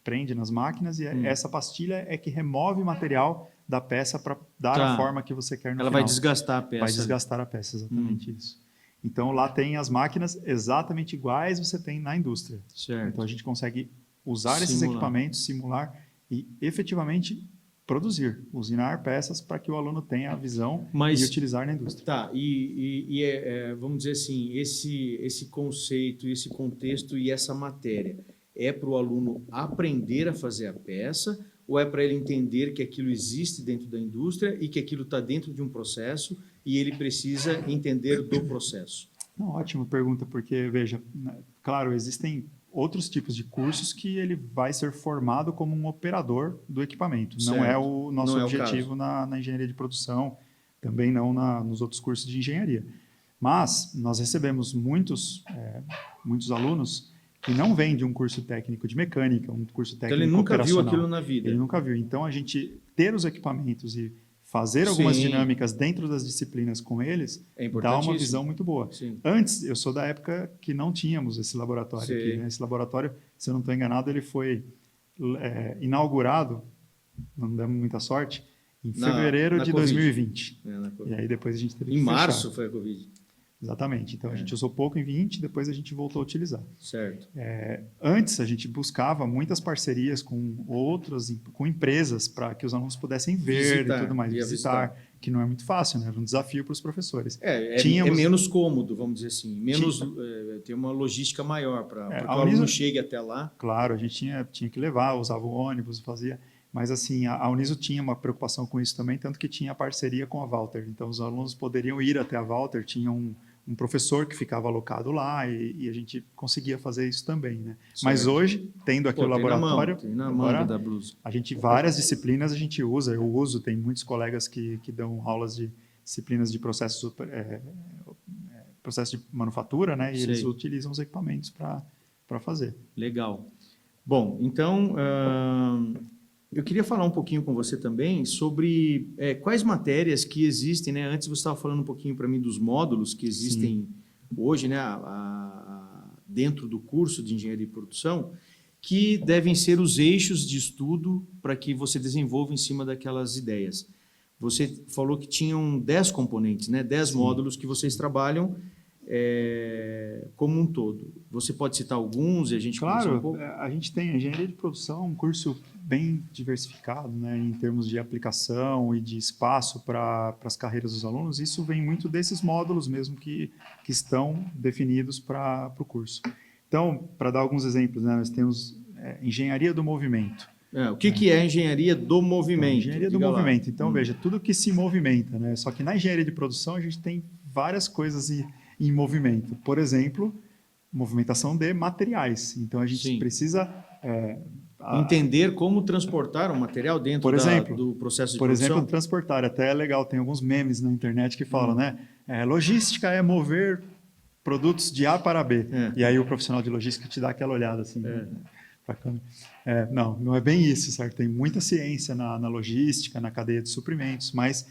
prende nas máquinas, e essa pastilha é que remove material da peça para dar a forma que você quer no final. Ela vai desgastar a peça. Vai desgastar a peça, exatamente isso. Então, lá tem as máquinas exatamente iguais você tem na indústria. Certo. Então, a gente consegue usar esses equipamentos, simular e efetivamente produzir, usinar peças para que o aluno tenha a visão e utilizar na indústria. Tá, vamos dizer assim, esse conceito, esse contexto e essa matéria é para o aluno aprender a fazer a peça ou é para ele entender que aquilo existe dentro da indústria e que aquilo está dentro de um processo e ele precisa entender do processo? Não, ótima pergunta, porque, veja, claro, existem outros tipos de cursos que ele vai ser formado como um operador do equipamento. Certo. Não é o nosso objetivo na engenharia de produção, também não nos outros cursos de engenharia. Mas nós recebemos muitos alunos que não vêm de um curso técnico de mecânica, um curso técnico operacional. Então ele nunca viu aquilo na vida. Ele nunca viu. Então a gente ter os equipamentos e fazer algumas dinâmicas dentro das disciplinas com eles dá uma visão muito boa. Sim. Antes, eu sou da época que não tínhamos esse laboratório aqui. Né? Esse laboratório, se eu não estou enganado, ele foi inaugurado, não demos muita sorte, em fevereiro de 2020. E aí depois a gente teve que fechar. Em março fechar. foi a Covid. Exatamente. Então, a gente usou pouco em 20, depois a gente voltou a utilizar. Certo. Antes, a gente buscava muitas parcerias com com empresas para que os alunos pudessem ver e tudo mais, visitar, que não é muito fácil, né? Era um desafio para os professores. É menos cômodo, vamos dizer assim, tem uma logística maior para que o aluno chegue até lá. Claro, a gente tinha que levar, usava o ônibus, fazia... Mas, assim, a Uniso tinha uma preocupação com isso também, tanto que tinha parceria com a Walter. Então, os alunos poderiam ir até a Walter, tinha um professor que ficava alocado lá e a gente conseguia fazer isso também, né? Mas hoje, tendo aqui o laboratório, tem na manga da blusa. Várias disciplinas a gente usa, eu uso, tem muitos colegas que dão aulas de disciplinas de processo de manufatura, né? E eles utilizam os equipamentos para fazer. Legal. Bom, então... eu queria falar um pouquinho com você também sobre quais matérias que existem, né? Antes você estava falando um pouquinho para mim dos módulos que existem hoje, né? Dentro do curso de Engenharia de Produção, que devem ser os eixos de estudo para que você desenvolva em cima daquelas ideias. Você falou que tinham 10 componentes, né? 10 módulos que vocês trabalham como um todo. Você pode citar alguns e a gente conversa um pouco? A gente tem a Engenharia de Produção, um curso bem diversificado, né, em termos de aplicação e de espaço para as carreiras dos alunos. Isso vem muito desses módulos mesmo que estão definidos para o curso. Então, para dar alguns exemplos, né, nós temos Engenharia do Movimento. O que é Engenharia do Movimento? Então, engenharia do Movimento. Então, veja, tudo que se movimenta, né? Só que na Engenharia de Produção a gente tem várias coisas em movimento. Por exemplo, movimentação de materiais. Então, a gente precisa... entender como transportar um material dentro do processo de produção. Por exemplo, transportar. Até é legal, tem alguns memes na internet que falam, né? Logística é mover produtos de A para B. E aí o profissional de logística te dá aquela olhada assim. Não é bem isso, certo? Tem muita ciência na logística, na cadeia de suprimentos, mas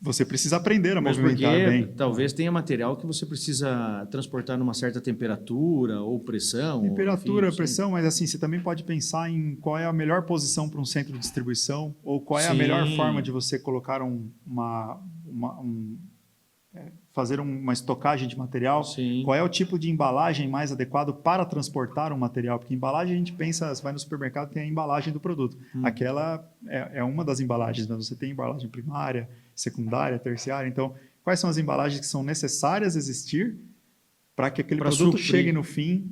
você precisa aprender a movimentar bem. Talvez tenha material que você precisa transportar numa certa temperatura ou pressão. Temperatura, pressão, mas assim, você também pode pensar em qual é a melhor posição para um centro de distribuição ou qual é a melhor forma de você colocar fazer uma estocagem de material. Qual é o tipo de embalagem mais adequado para transportar um material? Porque embalagem a gente pensa, você vai no supermercado, tem a embalagem do produto. Aquela é uma das embalagens, mas você tem embalagem primária, secundária, terciária. Então, quais são as embalagens que são necessárias existir para que aquele produto chegue no fim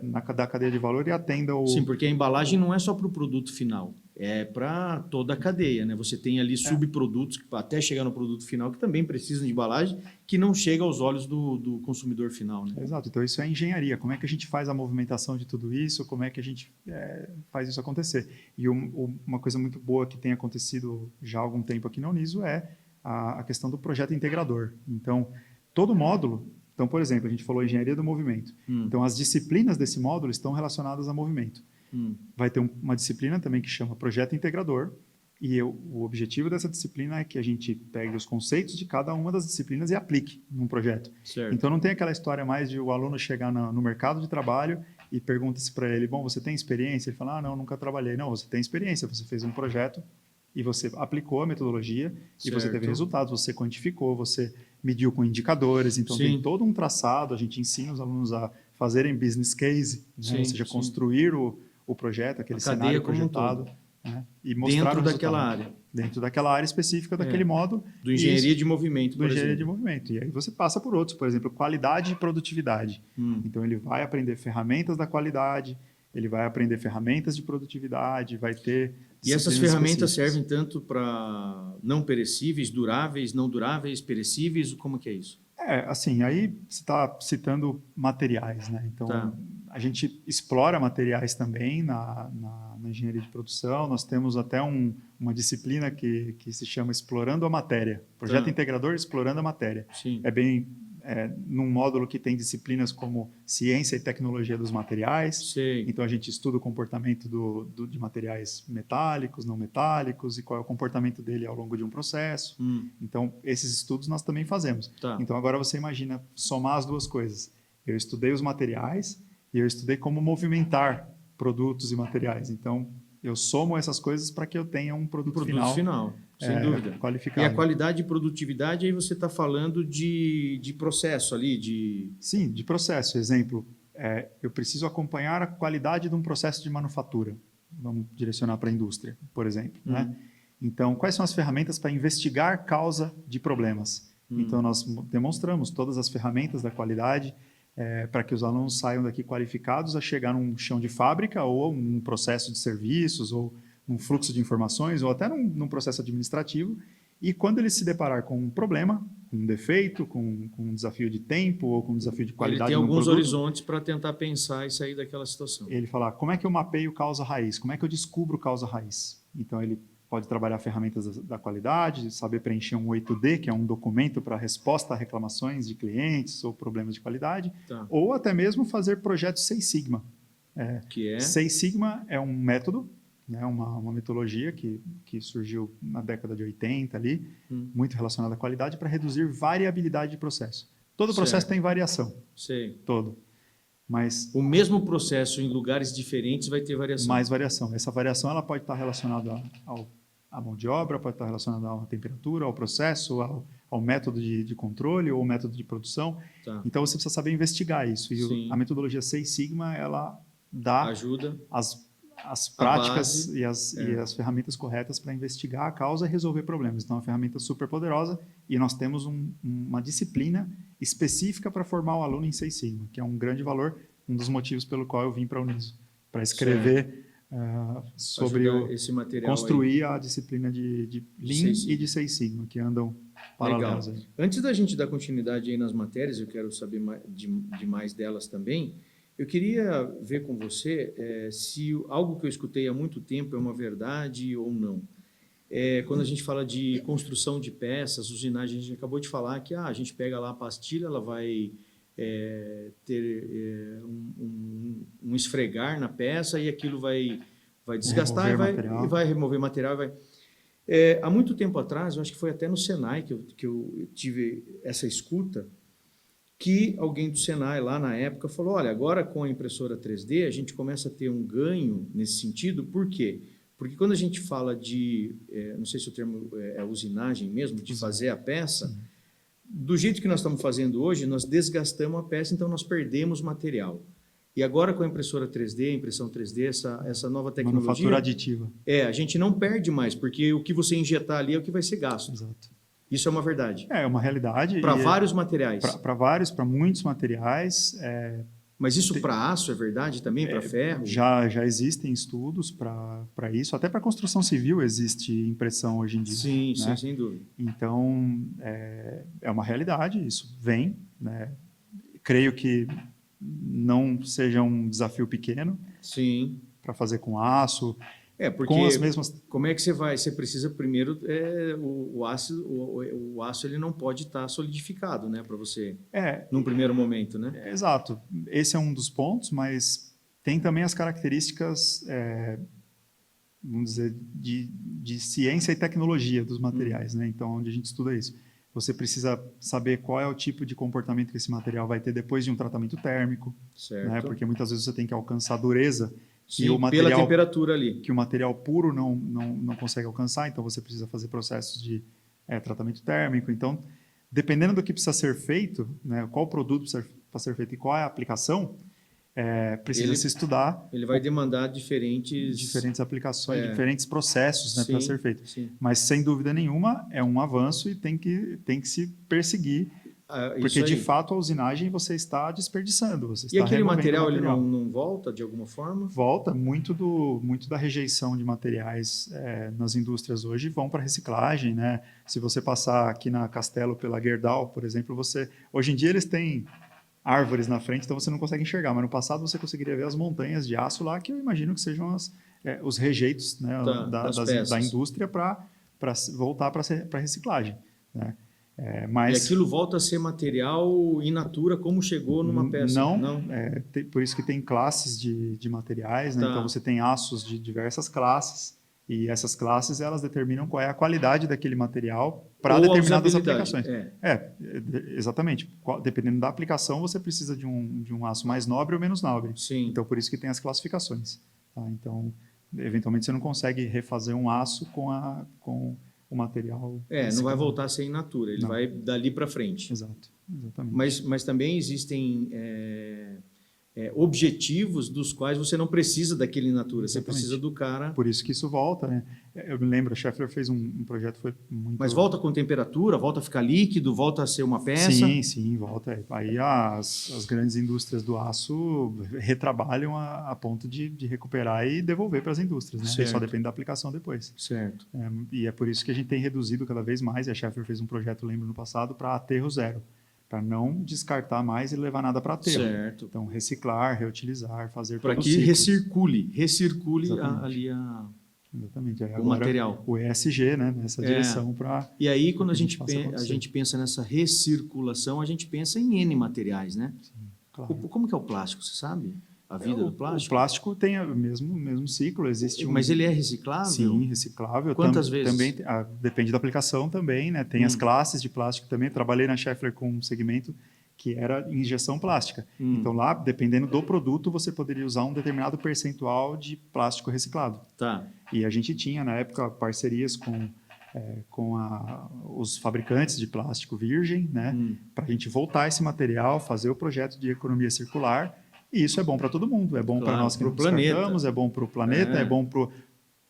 da cadeia de valor e atenda o... Sim, porque a embalagem não é só para o produto final, é para toda a cadeia, né? Você tem ali subprodutos até chegar no produto final que também precisam de embalagem, que não chega aos olhos do consumidor final, né? Exato, então isso é engenharia. Como é que a gente faz a movimentação de tudo isso? Como é que a gente faz isso acontecer? E uma coisa muito boa que tem acontecido já há algum tempo aqui na Uniso é a questão do projeto integrador. Então, todo módulo... Então, por exemplo, a gente falou engenharia do movimento. Então, as disciplinas desse módulo estão relacionadas a movimento. Vai ter uma disciplina também que chama projeto integrador, e o objetivo dessa disciplina é que a gente pegue os conceitos de cada uma das disciplinas e aplique num projeto. Certo. Então, não tem aquela história mais de o aluno chegar no mercado de trabalho e pergunta-se para ele, bom, você tem experiência? Ele fala, não, nunca trabalhei. Não, você tem experiência, você fez um projeto e você aplicou a metodologia e você teve resultados, você quantificou, você mediu com indicadores, então tem todo um traçado, a gente ensina os alunos a fazerem business case, né? Ou seja, construir o projeto, aquele cenário projetado, né? E mostrar dentro daquela área. Dentro daquela área específica daquele módulo. Do engenharia de movimento, do engenharia de movimento. E aí você passa por outros, por exemplo, qualidade e produtividade. Então ele vai aprender ferramentas da qualidade, ele vai aprender ferramentas de produtividade, vai ter... E essas ferramentas servem tanto para não perecíveis, duráveis, não duráveis, perecíveis? Como que é isso? Assim, aí você está citando materiais, né? Então, a gente explora materiais também na engenharia de produção. Nós temos até uma disciplina que se chama Explorando a Matéria. Projeto Integrador Explorando a Matéria. Sim. É bem... num módulo que tem disciplinas como ciência e tecnologia dos materiais. Então, a gente estuda o comportamento de materiais metálicos, não metálicos, e qual é o comportamento dele ao longo de um processo. Então, esses estudos nós também fazemos. Então, agora você imagina somar as duas coisas. Eu estudei os materiais e eu estudei como movimentar produtos e materiais. Então, eu somo essas coisas para que eu tenha um produto final Sem dúvida. qualificado. E a qualidade e produtividade, aí você está falando de processo ali, de... Sim, de processo. Exemplo, eu preciso acompanhar a qualidade de um processo de manufatura. Vamos direcionar para a indústria, por exemplo. Né? Então, quais são as ferramentas para investigar causa de problemas? Então, nós demonstramos todas as ferramentas da qualidade para que os alunos saiam daqui qualificados a chegar num chão de fábrica ou num processo de serviços ou num fluxo de informações ou até num processo administrativo. E quando ele se deparar com um problema, com um defeito, com um desafio de tempo ou com um desafio de qualidade Ele tem no alguns produto, horizontes para tentar pensar e sair daquela situação. ele fala, como é que eu mapeio causa raiz? Como é que eu descubro causa raiz? Então, ele pode trabalhar ferramentas da qualidade, saber preencher um 8D, que é um documento para resposta a reclamações de clientes ou problemas de qualidade, ou até mesmo fazer projetos Seis Sigma. Que é? Seis Sigma é um método, né, uma metodologia que surgiu na década de 80 ali, muito relacionada à qualidade, para reduzir variabilidade de processo. Todo processo tem variação. Sei. Todo. Mas o mesmo processo em lugares diferentes vai ter variação. Mais variação. Essa variação ela pode estar relacionada à mão de obra, pode estar relacionada à temperatura, ao processo, ao método de controle ou método de produção. Então, você precisa saber investigar isso. E a metodologia Seis Sigma, ela dá ajuda as práticas e as ferramentas corretas para investigar a causa e resolver problemas. Então, é uma ferramenta super poderosa e nós temos uma disciplina específica para formar o aluno em Seis Sigma, que é um grande valor, um dos motivos pelo qual eu vim para a Uniso, para escrever sobre esse material construir a disciplina de Lean e de Seis Sigma, que andam paralelos. Antes da gente dar continuidade aí nas matérias, eu quero saber de mais delas também. Eu queria ver com você se algo que eu escutei há muito tempo é uma verdade ou não. Quando a gente fala de construção de peças, usinagem, a gente acabou de falar que a gente pega lá a pastilha, ela vai ter um esfregar na peça e aquilo vai desgastar e vai remover material. Há muito tempo atrás, eu acho que foi até no Senai que eu tive essa escuta, que alguém do Senai lá na época falou, olha, agora com a impressora 3D a gente começa a ter um ganho nesse sentido. Por quê? Porque quando a gente fala de, não sei se o termo é usinagem mesmo, de fazer a peça, do jeito que nós estamos fazendo hoje, nós desgastamos a peça, então nós perdemos material. E agora com a impressora 3D, a impressão 3D, essa nova tecnologia... Manufatura aditiva. A gente não perde mais, porque o que você injetar ali é o que vai ser gasto. Exato. Isso é uma verdade. É uma realidade. Para vários materiais. Para muitos materiais. Mas isso para aço é verdade também, para ferro? Já existem estudos para isso. Até para construção civil existe impressão hoje em dia. Sim, né? Sim, sem dúvida. Então, é uma realidade, isso vem. Né? Creio que não seja um desafio pequeno. Sim. Para fazer com aço. Porque com as mesmas... como é que você vai? Você precisa primeiro o aço ele não pode estar solidificado, né, para você num primeiro momento, né? Exato. Esse é um dos pontos, mas tem também as características, vamos dizer, de ciência e tecnologia dos materiais, né? Então, onde a gente estuda isso. Você precisa saber qual é o tipo de comportamento que esse material vai ter depois de um tratamento térmico, certo? Né? Porque muitas vezes você tem que alcançar a dureza que o material, pela temperatura ali. Que o material puro não consegue alcançar, então você precisa fazer processos de tratamento térmico. Então, dependendo do que precisa ser feito, né, qual produto precisa ser feito e qual é a aplicação, precisa se estudar. Ele vai demandar diferentes aplicações, diferentes processos, né, para ser feito. Sim. Mas, sem dúvida nenhuma, é um avanço e tem que se perseguir. Porque, de fato, a usinagem você está desperdiçando. Você está aquele material, ele não volta de alguma forma? Volta. Muito da rejeição de materiais nas indústrias hoje vão para reciclagem. Né? Se você passar aqui na Castelo pela Gerdau, por exemplo, hoje em dia eles têm árvores na frente, então você não consegue enxergar. Mas no passado você conseguiria ver as montanhas de aço lá, que eu imagino que sejam os rejeitos, né, da indústria para voltar para reciclagem. Né? E aquilo volta a ser material in natura, como chegou numa peça? Não. Por isso que tem classes de materiais, né? Então você tem aços de diversas classes, e essas classes elas determinam qual é a qualidade daquele material para determinadas aplicações. Exatamente. Dependendo da aplicação, você precisa de um aço mais nobre ou menos nobre. Sim. Então, por isso que tem as classificações. Tá? Então, eventualmente, você não consegue refazer um aço com o material. Não vai voltar a ser in natura, ele vai dali para frente. Exato, exatamente. Mas também existem objetivos dos quais você não precisa daquele in natura, você precisa do cara... Por isso que isso volta, né? Eu me lembro, a Schaeffler fez um projeto, foi muito... Mas volta com temperatura, volta a ficar líquido, volta a ser uma peça? Sim, volta. Aí as grandes indústrias do aço retrabalham a ponto de recuperar e devolver para as indústrias, né? Só depende da aplicação depois. Certo. E é por isso que a gente tem reduzido cada vez mais, e a Schaeffler fez um projeto, lembro, no passado, para aterro zero, para não descartar mais e levar nada para aterro. Certo. Então, reciclar, reutilizar, fazer para que recircule ali Exatamente. o material. O ESG, né? Nessa direção para... E aí, quando a gente pensa nessa recirculação, a gente pensa em N materiais, né? Sim, claro. Como que é o plástico, você sabe? A vida do plástico? O plástico tem o mesmo ciclo. Mas ele é reciclável? Sim, reciclável. Quantas vezes? Também, depende da aplicação também, né? Tem as classes de plástico também. Trabalhei na Schaeffler com um segmento que era injeção plástica. Então, lá, dependendo do produto, você poderia usar um determinado percentual de plástico reciclado. Tá. E a gente tinha, na época, parcerias com os fabricantes de plástico virgem, né? Para a gente voltar esse material, fazer o projeto de economia circular. E isso é bom para todo mundo. É bom para nós que não descartamos, é bom para o planeta, é bom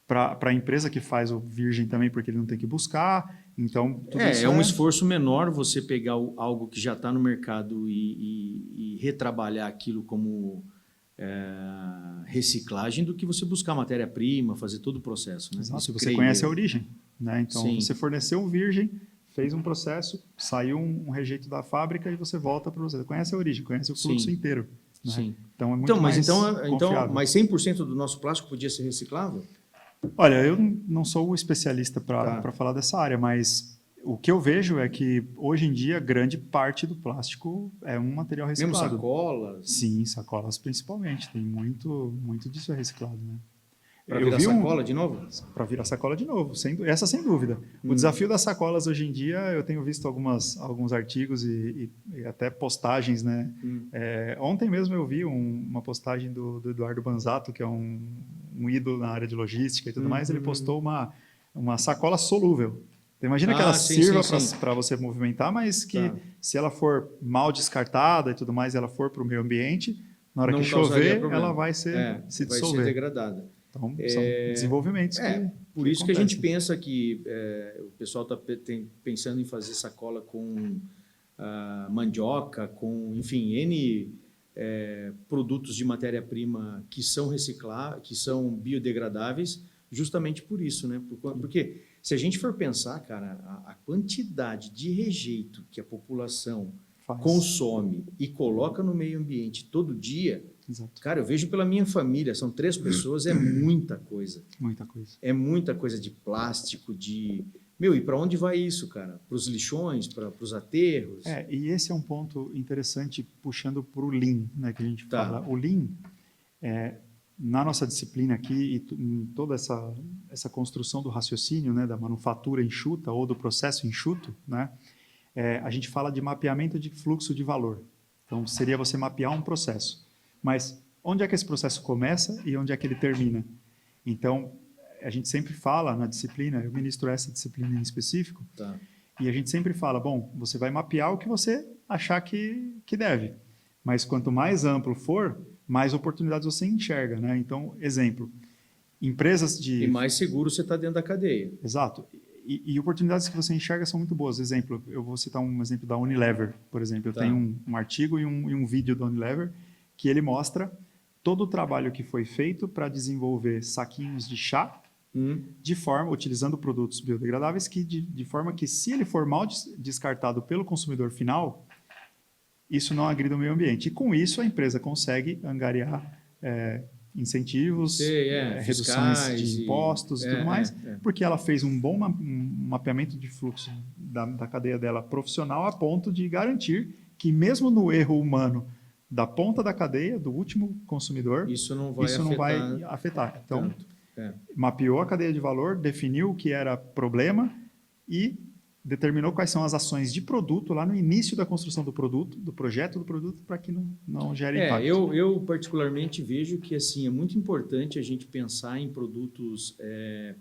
para a empresa que faz o virgem também, porque ele não tem que buscar. Então, tudo isso é um esforço menor você pegar algo que já está no mercado e retrabalhar aquilo como reciclagem do que você buscar matéria-prima, fazer todo o processo. Né? Exato, você conhece a origem. Né? Então, você forneceu um virgem, fez um processo, saiu um rejeito da fábrica e você volta para você. Conhece a origem, conhece o fluxo inteiro. Né? Sim. Então, é muito mais confiável. Mas 100% do nosso plástico podia ser reciclável? Olha, eu não sou o especialista para falar dessa área, mas o que eu vejo é que, hoje em dia, grande parte do plástico é um material reciclado. Mesmo sacolas? Sim, sacolas principalmente. Tem muito disso é reciclado, né? Para virar sacola de novo? Para virar sacola de novo, essa sem dúvida. O desafio das sacolas hoje em dia, eu tenho visto alguns artigos e até postagens, né? Ontem mesmo eu vi uma postagem do Eduardo Banzato, que é um ídolo na área de logística e tudo mais. Ele postou uma sacola solúvel. Então, imagina que ela sirva para você movimentar, mas que se ela for mal descartada e tudo mais, ela for para o meio ambiente, na hora que chover, ela vai se dissolver. Vai ser degradada. Então, são desenvolvimentos por isso que a gente pensa que o pessoal está pensando em fazer sacola com mandioca, com, enfim, N produtos de matéria-prima que são recicláveis, que são biodegradáveis, justamente por isso, né? Porque se a gente for pensar, cara, a quantidade de rejeito que a população consome e coloca no meio ambiente todo dia... Exato. Cara, eu vejo pela minha família, são 3 pessoas, é muita coisa. Muita coisa. É muita coisa de plástico, de... e para onde vai isso, cara? Para os lixões, para os aterros? E esse é um ponto interessante, puxando para o Lean, né, que a gente fala. O Lean, na nossa disciplina aqui, e em toda essa construção do raciocínio, né, da manufatura enxuta ou do processo enxuto, né, a gente fala de mapeamento de fluxo de valor. Então, seria você mapear um processo. Mas onde é que esse processo começa e onde é que ele termina? Então, a gente sempre fala na disciplina, eu ministro essa disciplina em específico, e a gente sempre fala, bom, você vai mapear o que você achar que deve, mas quanto mais amplo for, mais oportunidades você enxerga, né? Então, exemplo, empresas de... E mais seguro você está dentro da cadeia. Exato. E oportunidades que você enxerga são muito boas. Exemplo, eu vou citar um exemplo da Unilever, por exemplo. Eu tenho um artigo e um vídeo da Unilever que ele mostra todo o trabalho que foi feito para desenvolver saquinhos de chá utilizando produtos biodegradáveis de forma que, se ele for mal descartado pelo consumidor final, isso não agrida o meio ambiente. E com isso a empresa consegue angariar incentivos, reduções de impostos e tudo mais, porque ela fez um bom mapeamento de fluxo da cadeia dela profissional a ponto de garantir que, mesmo no erro humano da ponta da cadeia, do último consumidor, isso não vai afetar. Então, mapeou a cadeia de valor, definiu o que era problema e determinou quais são as ações de produto lá no início da construção do produto, do projeto do produto, para que não gere impacto. Eu particularmente vejo que assim, é muito importante a gente pensar em produtos,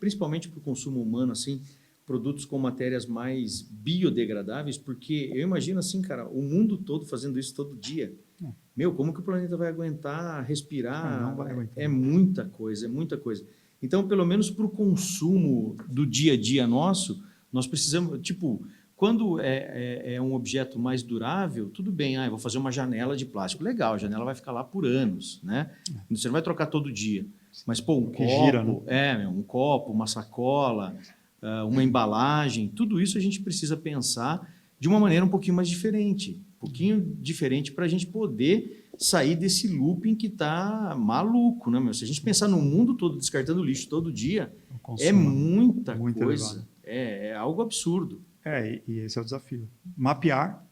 principalmente para o consumo humano, assim, produtos com matérias mais biodegradáveis, porque eu imagino assim, cara, o mundo todo fazendo isso todo dia. Meu, como que o planeta vai aguentar respirar? Não vai aguentar. É muita coisa, é muita coisa. Então, pelo menos para o consumo do dia a dia nosso, nós precisamos, tipo, quando é um objeto mais durável, tudo bem, eu vou fazer uma janela de plástico. Legal, a janela vai ficar lá por anos, né? Você não vai trocar todo dia. Mas, pô, um copo, gira, né? um copo, uma sacola, uma embalagem, tudo isso a gente precisa pensar de uma maneira um pouquinho mais diferente. Um pouquinho diferente para a gente poder sair desse looping que está maluco, né, meu? Se a gente pensar no mundo todo descartando lixo todo dia, é muita coisa. É algo absurdo. E esse é o desafio. Mapear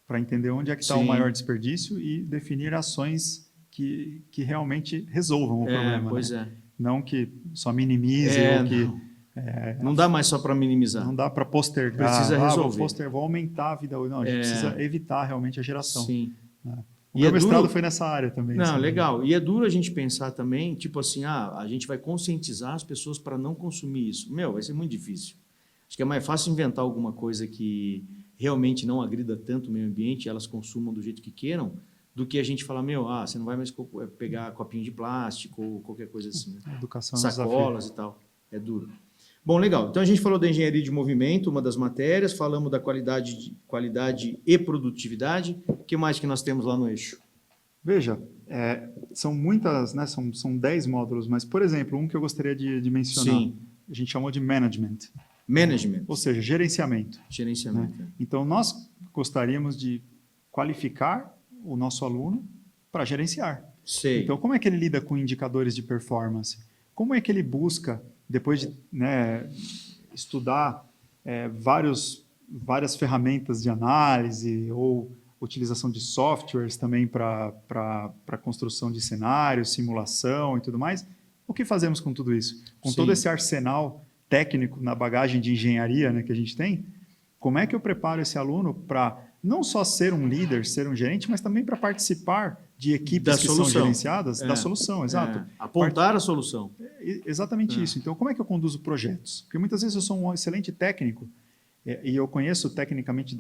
para entender onde é que está o maior desperdício e definir ações que realmente resolvam o problema. Pois né? Não que só minimize ou que... não dá mais só para minimizar. Não dá para postergar. Precisa resolver. Vou aumentar a vida. Não, a gente precisa evitar realmente a geração. Sim. Né? O meu mestrado foi nessa área também. Não, legal. E é duro a gente pensar também, tipo assim, a gente vai conscientizar as pessoas para não consumir isso. Meu, vai ser muito difícil. Acho que é mais fácil inventar alguma coisa que realmente não agrida tanto o meio ambiente e elas consumam do jeito que queiram, do que a gente falar, você não vai mais pegar copinho de plástico ou qualquer coisa assim. Né? Educação, sacolas e tal. É duro. Bom, legal. Então a gente falou da engenharia de movimento, uma das matérias, falamos da qualidade e produtividade. O que mais que nós temos lá no eixo? Veja, são muitas, né? São 10 módulos, mas, por exemplo, um que eu gostaria de mencionar, a gente chamou de management. Management. Ou seja, gerenciamento. Gerenciamento. Né? Então, nós gostaríamos de qualificar o nosso aluno para gerenciar. Sei. Então, como é que ele lida com indicadores de performance? Como é que ele busca, depois de estudar várias ferramentas de análise ou utilização de softwares também para construção de cenários, simulação e tudo mais, o que fazemos com tudo isso? Com todo esse arsenal técnico na bagagem de engenharia, né, que a gente tem, como é que eu preparo esse aluno para não só ser um líder, ser um gerente, mas também para participar de equipes que são gerenciadas da solução, exato. Apontar a solução. Exatamente isso. Então, como é que eu conduzo projetos? Porque muitas vezes eu sou um excelente técnico e eu conheço tecnicamente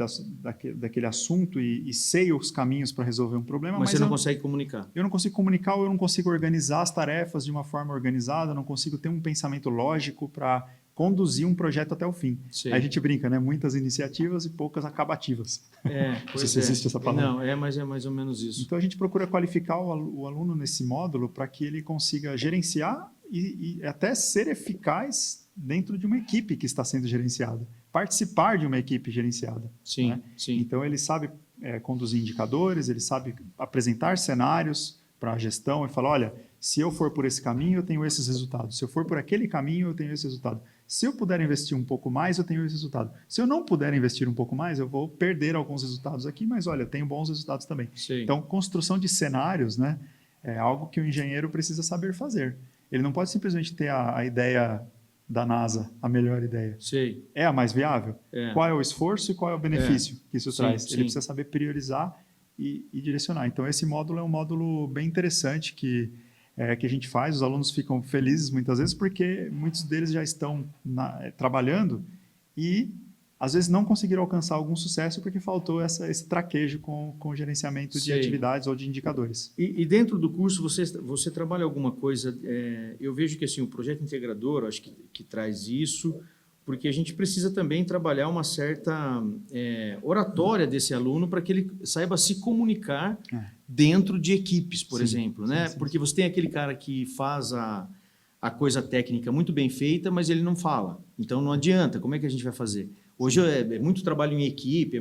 daquele assunto e sei os caminhos para resolver um problema, mas você não consegue comunicar. Eu não consigo comunicar, ou eu não consigo organizar as tarefas de uma forma organizada, eu não consigo ter um pensamento lógico para conduzir um projeto até o fim. Aí a gente brinca, né? Muitas iniciativas e poucas acabativas. Não sei se existe essa palavra. Não, mas é mais ou menos isso. Então a gente procura qualificar o aluno nesse módulo para que ele consiga gerenciar e até ser eficaz dentro de uma equipe que está sendo gerenciada. Participar de uma equipe gerenciada. Sim, né? sim. Então ele sabe conduzir indicadores, ele sabe apresentar cenários para a gestão e falar, olha, se eu for por esse caminho, eu tenho esses resultados. Se eu for por aquele caminho, eu tenho esse resultado. Se eu puder investir um pouco mais, eu tenho esse resultado. Se eu não puder investir um pouco mais, eu vou perder alguns resultados aqui, mas olha, eu tenho bons resultados também. Sim. Então, construção de cenários, né, é algo que o engenheiro precisa saber fazer. Ele não pode simplesmente ter a ideia da NASA, a melhor ideia. Sim. É a mais viável? Qual é o esforço e qual é o benefício que isso traz? Ele precisa saber priorizar e direcionar. Então, esse módulo é um módulo bem interessante que a gente faz, os alunos ficam felizes muitas vezes porque muitos deles já estão trabalhando e às vezes não conseguiram alcançar algum sucesso porque faltou esse traquejo com o gerenciamento de atividades ou de indicadores. E dentro do curso você trabalha alguma coisa, eu vejo que assim, o projeto integrador, acho que traz isso, porque a gente precisa também trabalhar uma certa oratória desse aluno para que ele saiba se comunicar dentro de equipes, por exemplo. Né? Sim. Porque você tem aquele cara que faz a coisa técnica muito bem feita, mas ele não fala. Então não adianta, como é que a gente vai fazer? Hoje é muito trabalho em equipe,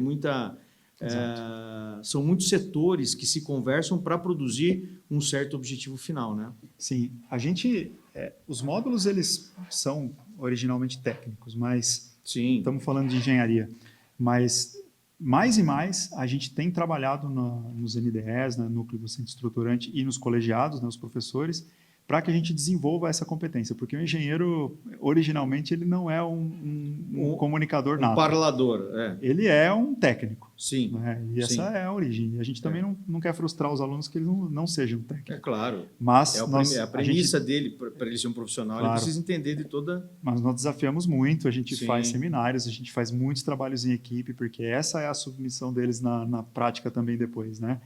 são muitos setores que se conversam para produzir um certo objetivo final. Né? Sim, os módulos eles são originalmente técnicos, mas estamos falando de engenharia. Mas mais e mais a gente tem trabalhado nos NDEs, Núcleo Docente Estruturante e nos colegiados, os professores, para que a gente desenvolva essa competência, porque o engenheiro, originalmente, ele não é um comunicador nato. Parlador, Ele é um técnico. Sim. Né? E essa é a origem. E a gente também não quer frustrar os alunos que eles não sejam técnicos. É claro. Mas a premissa dele, para ele ser um profissional, claro, ele precisa entender de toda... Mas nós desafiamos muito, a gente faz seminários, a gente faz muitos trabalhos em equipe, porque essa é a submissão deles na prática também depois, né?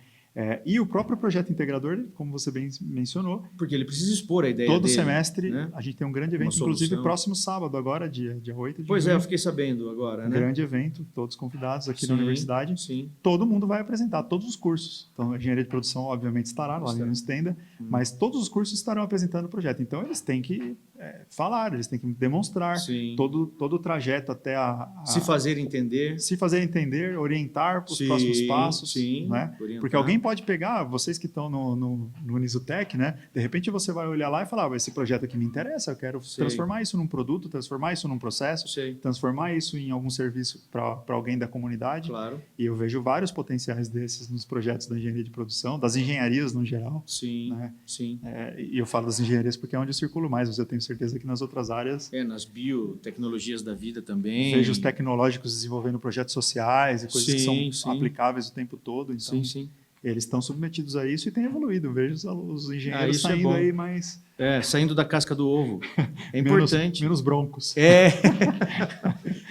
E o próprio projeto integrador, como você bem mencionou... Porque ele precisa expor a ideia todo dele. Todo semestre, né? A gente tem um grande evento, inclusive próximo sábado agora, dia 8 de Pois junho. eu fiquei sabendo agora, né? Um grande evento, todos convidados aqui na universidade. Sim. Todo mundo vai apresentar, todos os cursos. Então, a engenharia de produção, obviamente, estará lá no Stenda, mas todos os cursos estarão apresentando o projeto. Então, eles têm que falar, eles têm que demonstrar todo o trajeto até se fazer entender. Se fazer entender, orientar para os próximos passos. Né? Porque alguém pode pegar, vocês que estão no Unisutec, né? De repente você vai olhar lá e falar, esse projeto aqui me interessa, eu quero transformar isso num produto, transformar isso num processo, transformar isso em algum serviço para alguém da comunidade. Claro. E eu vejo vários potenciais desses nos projetos da engenharia de produção, das engenharias no geral. Sim, né? sim. E eu falo das engenharias porque é onde eu circulo mais, mas eu tenho certeza que nas outras áreas... nas biotecnologias da vida também. Vejo os tecnológicos desenvolvendo projetos sociais e coisas que são aplicáveis o tempo todo. Então, eles estão submetidos a isso e têm evoluído. Vejo os engenheiros saindo aí mais... saindo da casca do ovo. É importante. Menos broncos.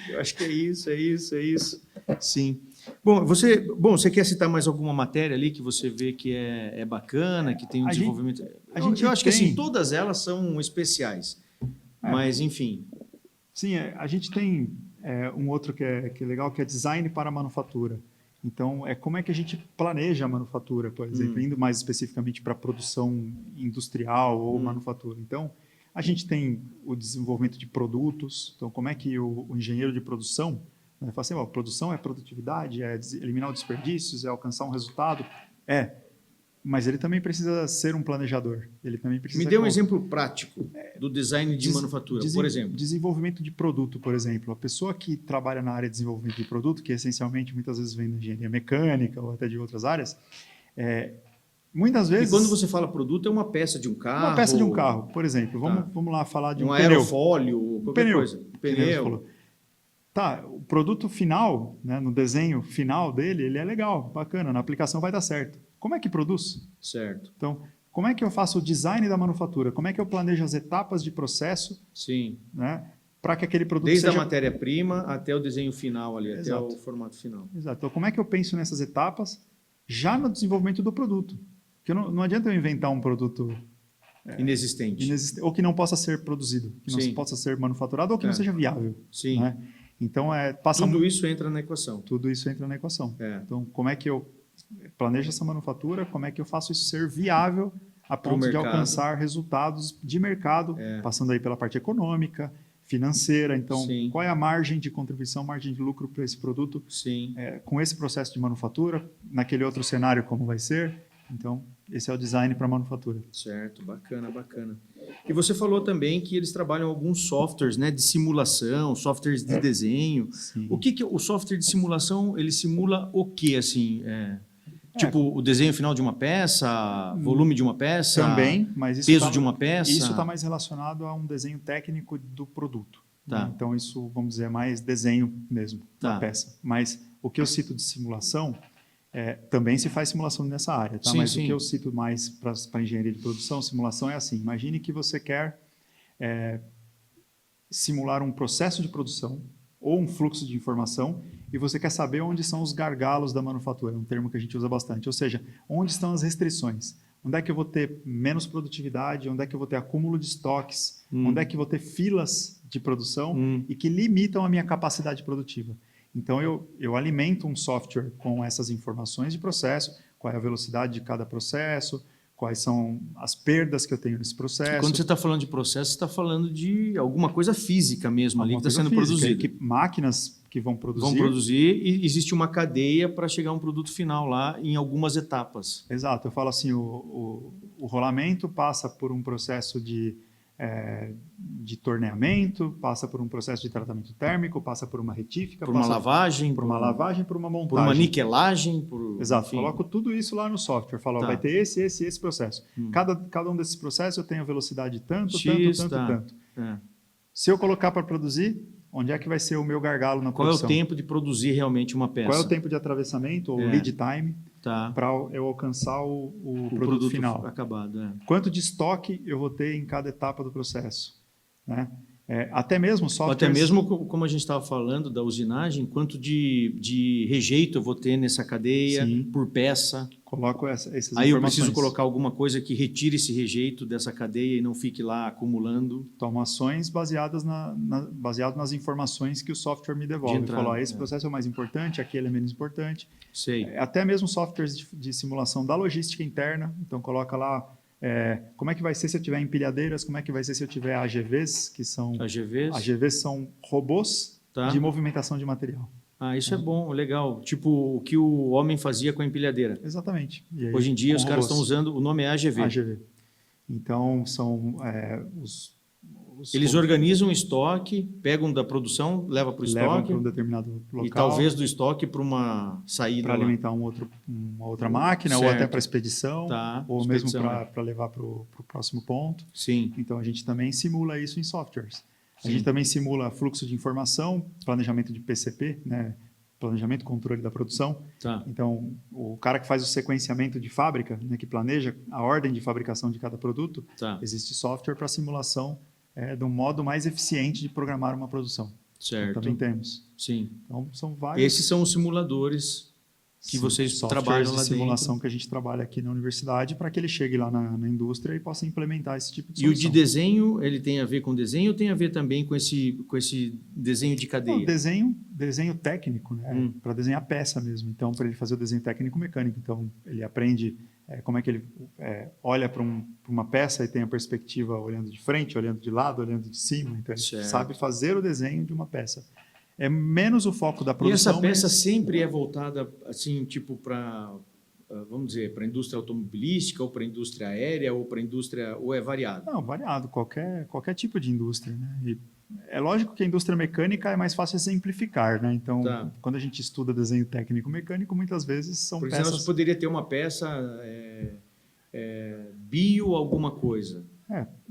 Eu acho que é isso. Sim. Bom, você quer citar mais alguma matéria ali que você vê que é bacana, que tem um desenvolvimento... Eu acho que assim, todas elas são especiais, mas enfim... Sim, a gente tem um outro que é legal, que é design para a manufatura. Então, como é que a gente planeja a manufatura, por exemplo, indo mais especificamente para a produção industrial ou manufatura. Então, a gente tem o desenvolvimento de produtos. Então, como é que o engenheiro de produção... Fala assim, produção é produtividade, é eliminar os desperdícios, é alcançar um resultado. Mas ele também precisa ser um planejador. Ele também precisa... Me dê um exemplo prático do design de manufatura, por exemplo. Desenvolvimento de produto, por exemplo. A pessoa que trabalha na área de desenvolvimento de produto, que essencialmente muitas vezes vem da engenharia mecânica ou até de outras áreas, muitas vezes... E quando você fala produto, é uma peça de um carro? Uma peça de um carro, por exemplo. Vamos lá falar de um pneu. Aerofólio, qualquer coisa. Pneu. O produto final, né, no desenho final dele, ele é legal, bacana, na aplicação vai dar certo. Como é que produz? Certo. Então, como é que eu faço o design da manufatura? Como é que eu planejo as etapas de processo? Sim. Né, para que aquele produto Desde a matéria-prima até o desenho final ali, até o formato final. Exato. Então, como é que eu penso nessas etapas já no desenvolvimento do produto? Porque não adianta eu inventar um produto... inexistente. Ou que não possa ser produzido, que não possa ser manufaturado ou que não seja viável. Sim. Né? Então, tudo isso entra na equação. Tudo isso entra na equação. Então, como é que eu planejo essa manufatura? Como é que eu faço isso ser viável a ponto de alcançar resultados de mercado, passando aí pela parte econômica, financeira. Então, qual é a margem de contribuição, margem de lucro para esse produto? Com esse processo de manufatura, naquele outro cenário, como vai ser? Então, esse é o design para a manufatura. Certo, bacana. E você falou também que eles trabalham alguns softwares, né, de simulação, softwares de desenho. Sim. O que o software de simulação, ele simula o quê, assim? Tipo, o desenho final de uma peça, volume de uma peça? Também, mas isso peso de uma peça? Isso está mais relacionado a um desenho técnico do produto. Né? Então, isso, vamos dizer, é mais desenho mesmo da peça. Mas o que eu cito de simulação... também se faz simulação nessa área, tá? Mas o que eu cito mais para engenharia de produção, simulação é assim, imagine que você quer simular um processo de produção ou um fluxo de informação e você quer saber onde são os gargalos da manufatura, é um termo que a gente usa bastante, ou seja, onde estão as restrições, onde é que eu vou ter menos produtividade, onde é que eu vou ter acúmulo de estoques, onde é que eu vou ter filas de produção e que limitam a minha capacidade produtiva. Então, eu alimento um software com essas informações de processo, qual é a velocidade de cada processo, quais são as perdas que eu tenho nesse processo. E quando você está falando de processo, você está falando de alguma coisa física mesmo ali que está sendo produzida. Máquinas que vão produzir. Vão produzir e existe uma cadeia para chegar a um produto final lá em algumas etapas. Exato. Eu falo assim, o rolamento passa por um processo de de torneamento, passa por um processo de tratamento térmico, passa por uma retífica, por uma lavagem, por uma montagem. Por uma niquelagem. Exato, enfim. coloco tudo isso lá no software, falo, Tá. vai ter esse processo. Cada um desses processos eu tenho velocidade tanto. É. Se eu colocar para produzir, onde é que vai ser o meu gargalo na Qual produção? é o tempo de produzir realmente uma peça? Qual é o tempo de atravessamento, ou lead time, para eu alcançar o produto final? Acabado. Quanto de estoque eu vou ter em cada etapa do processo? Né? Até mesmo softwares... Até mesmo, como a gente estava falando da usinagem, quanto de rejeito eu vou ter nessa cadeia, Sim. por peça. Coloco essas Aí informações. eu preciso colocar alguma coisa que retire esse rejeito dessa cadeia e não fique lá acumulando. Tomo ações baseado nas informações que o software me devolve. Falou, esse processo é o mais importante, aquele é menos importante. Sei. Até mesmo softwares de simulação da logística interna. Então, coloca lá como é que vai ser se eu tiver empilhadeiras, como é que vai ser se eu tiver AGVs, que são... AGVs são robôs de movimentação de material. Isso é bom, legal. Tipo o que o homem fazia com a empilhadeira. Exatamente. E aí, hoje em dia os caras estão usando, o nome é AGV. AGV. Então, são eles organizam o estoque, pegam da produção, levam para o estoque. Levam para um determinado local. E talvez do estoque para uma saída. Para alimentar uma outra máquina, ou até para expedição, ou mesmo para levar para o próximo ponto. Sim. Então, a gente também simula isso em softwares. A gente também simula fluxo de informação, planejamento de PCP, né? Planejamento e controle da produção. Então, o cara que faz o sequenciamento de fábrica, né, que planeja a ordem de fabricação de cada produto, existe software para simulação de um modo mais eficiente de programar uma produção. Certo. Então, também temos. Sim. Então, são vários... Esses são os simuladores que vocês trabalham lá de simulação dentro. Que a gente trabalha aqui na universidade para que ele chegue lá na indústria e possa implementar esse tipo de solução. E o de desenho, ele tem a ver com desenho ou tem a ver também com esse desenho de cadeia? Não, desenho técnico, né? Para desenhar peça mesmo. Então, para ele fazer o desenho técnico mecânico. Então, ele aprende como é que ele olha para uma peça e tem a perspectiva olhando de frente, olhando de lado, olhando de cima. Então, ele sabe fazer o desenho de uma peça. É menos o foco da produção. E essa peça sempre é voltada, assim, tipo, para, vamos dizer, para a indústria automobilística, ou para a indústria aérea, ou para a indústria, ou é variado? Não, variado, qualquer tipo de indústria, né? E é lógico que a indústria mecânica é mais fácil exemplificar, né? Então, quando a gente estuda desenho técnico mecânico, muitas vezes são peças... Porque senão você poderia ter uma peça bio alguma coisa.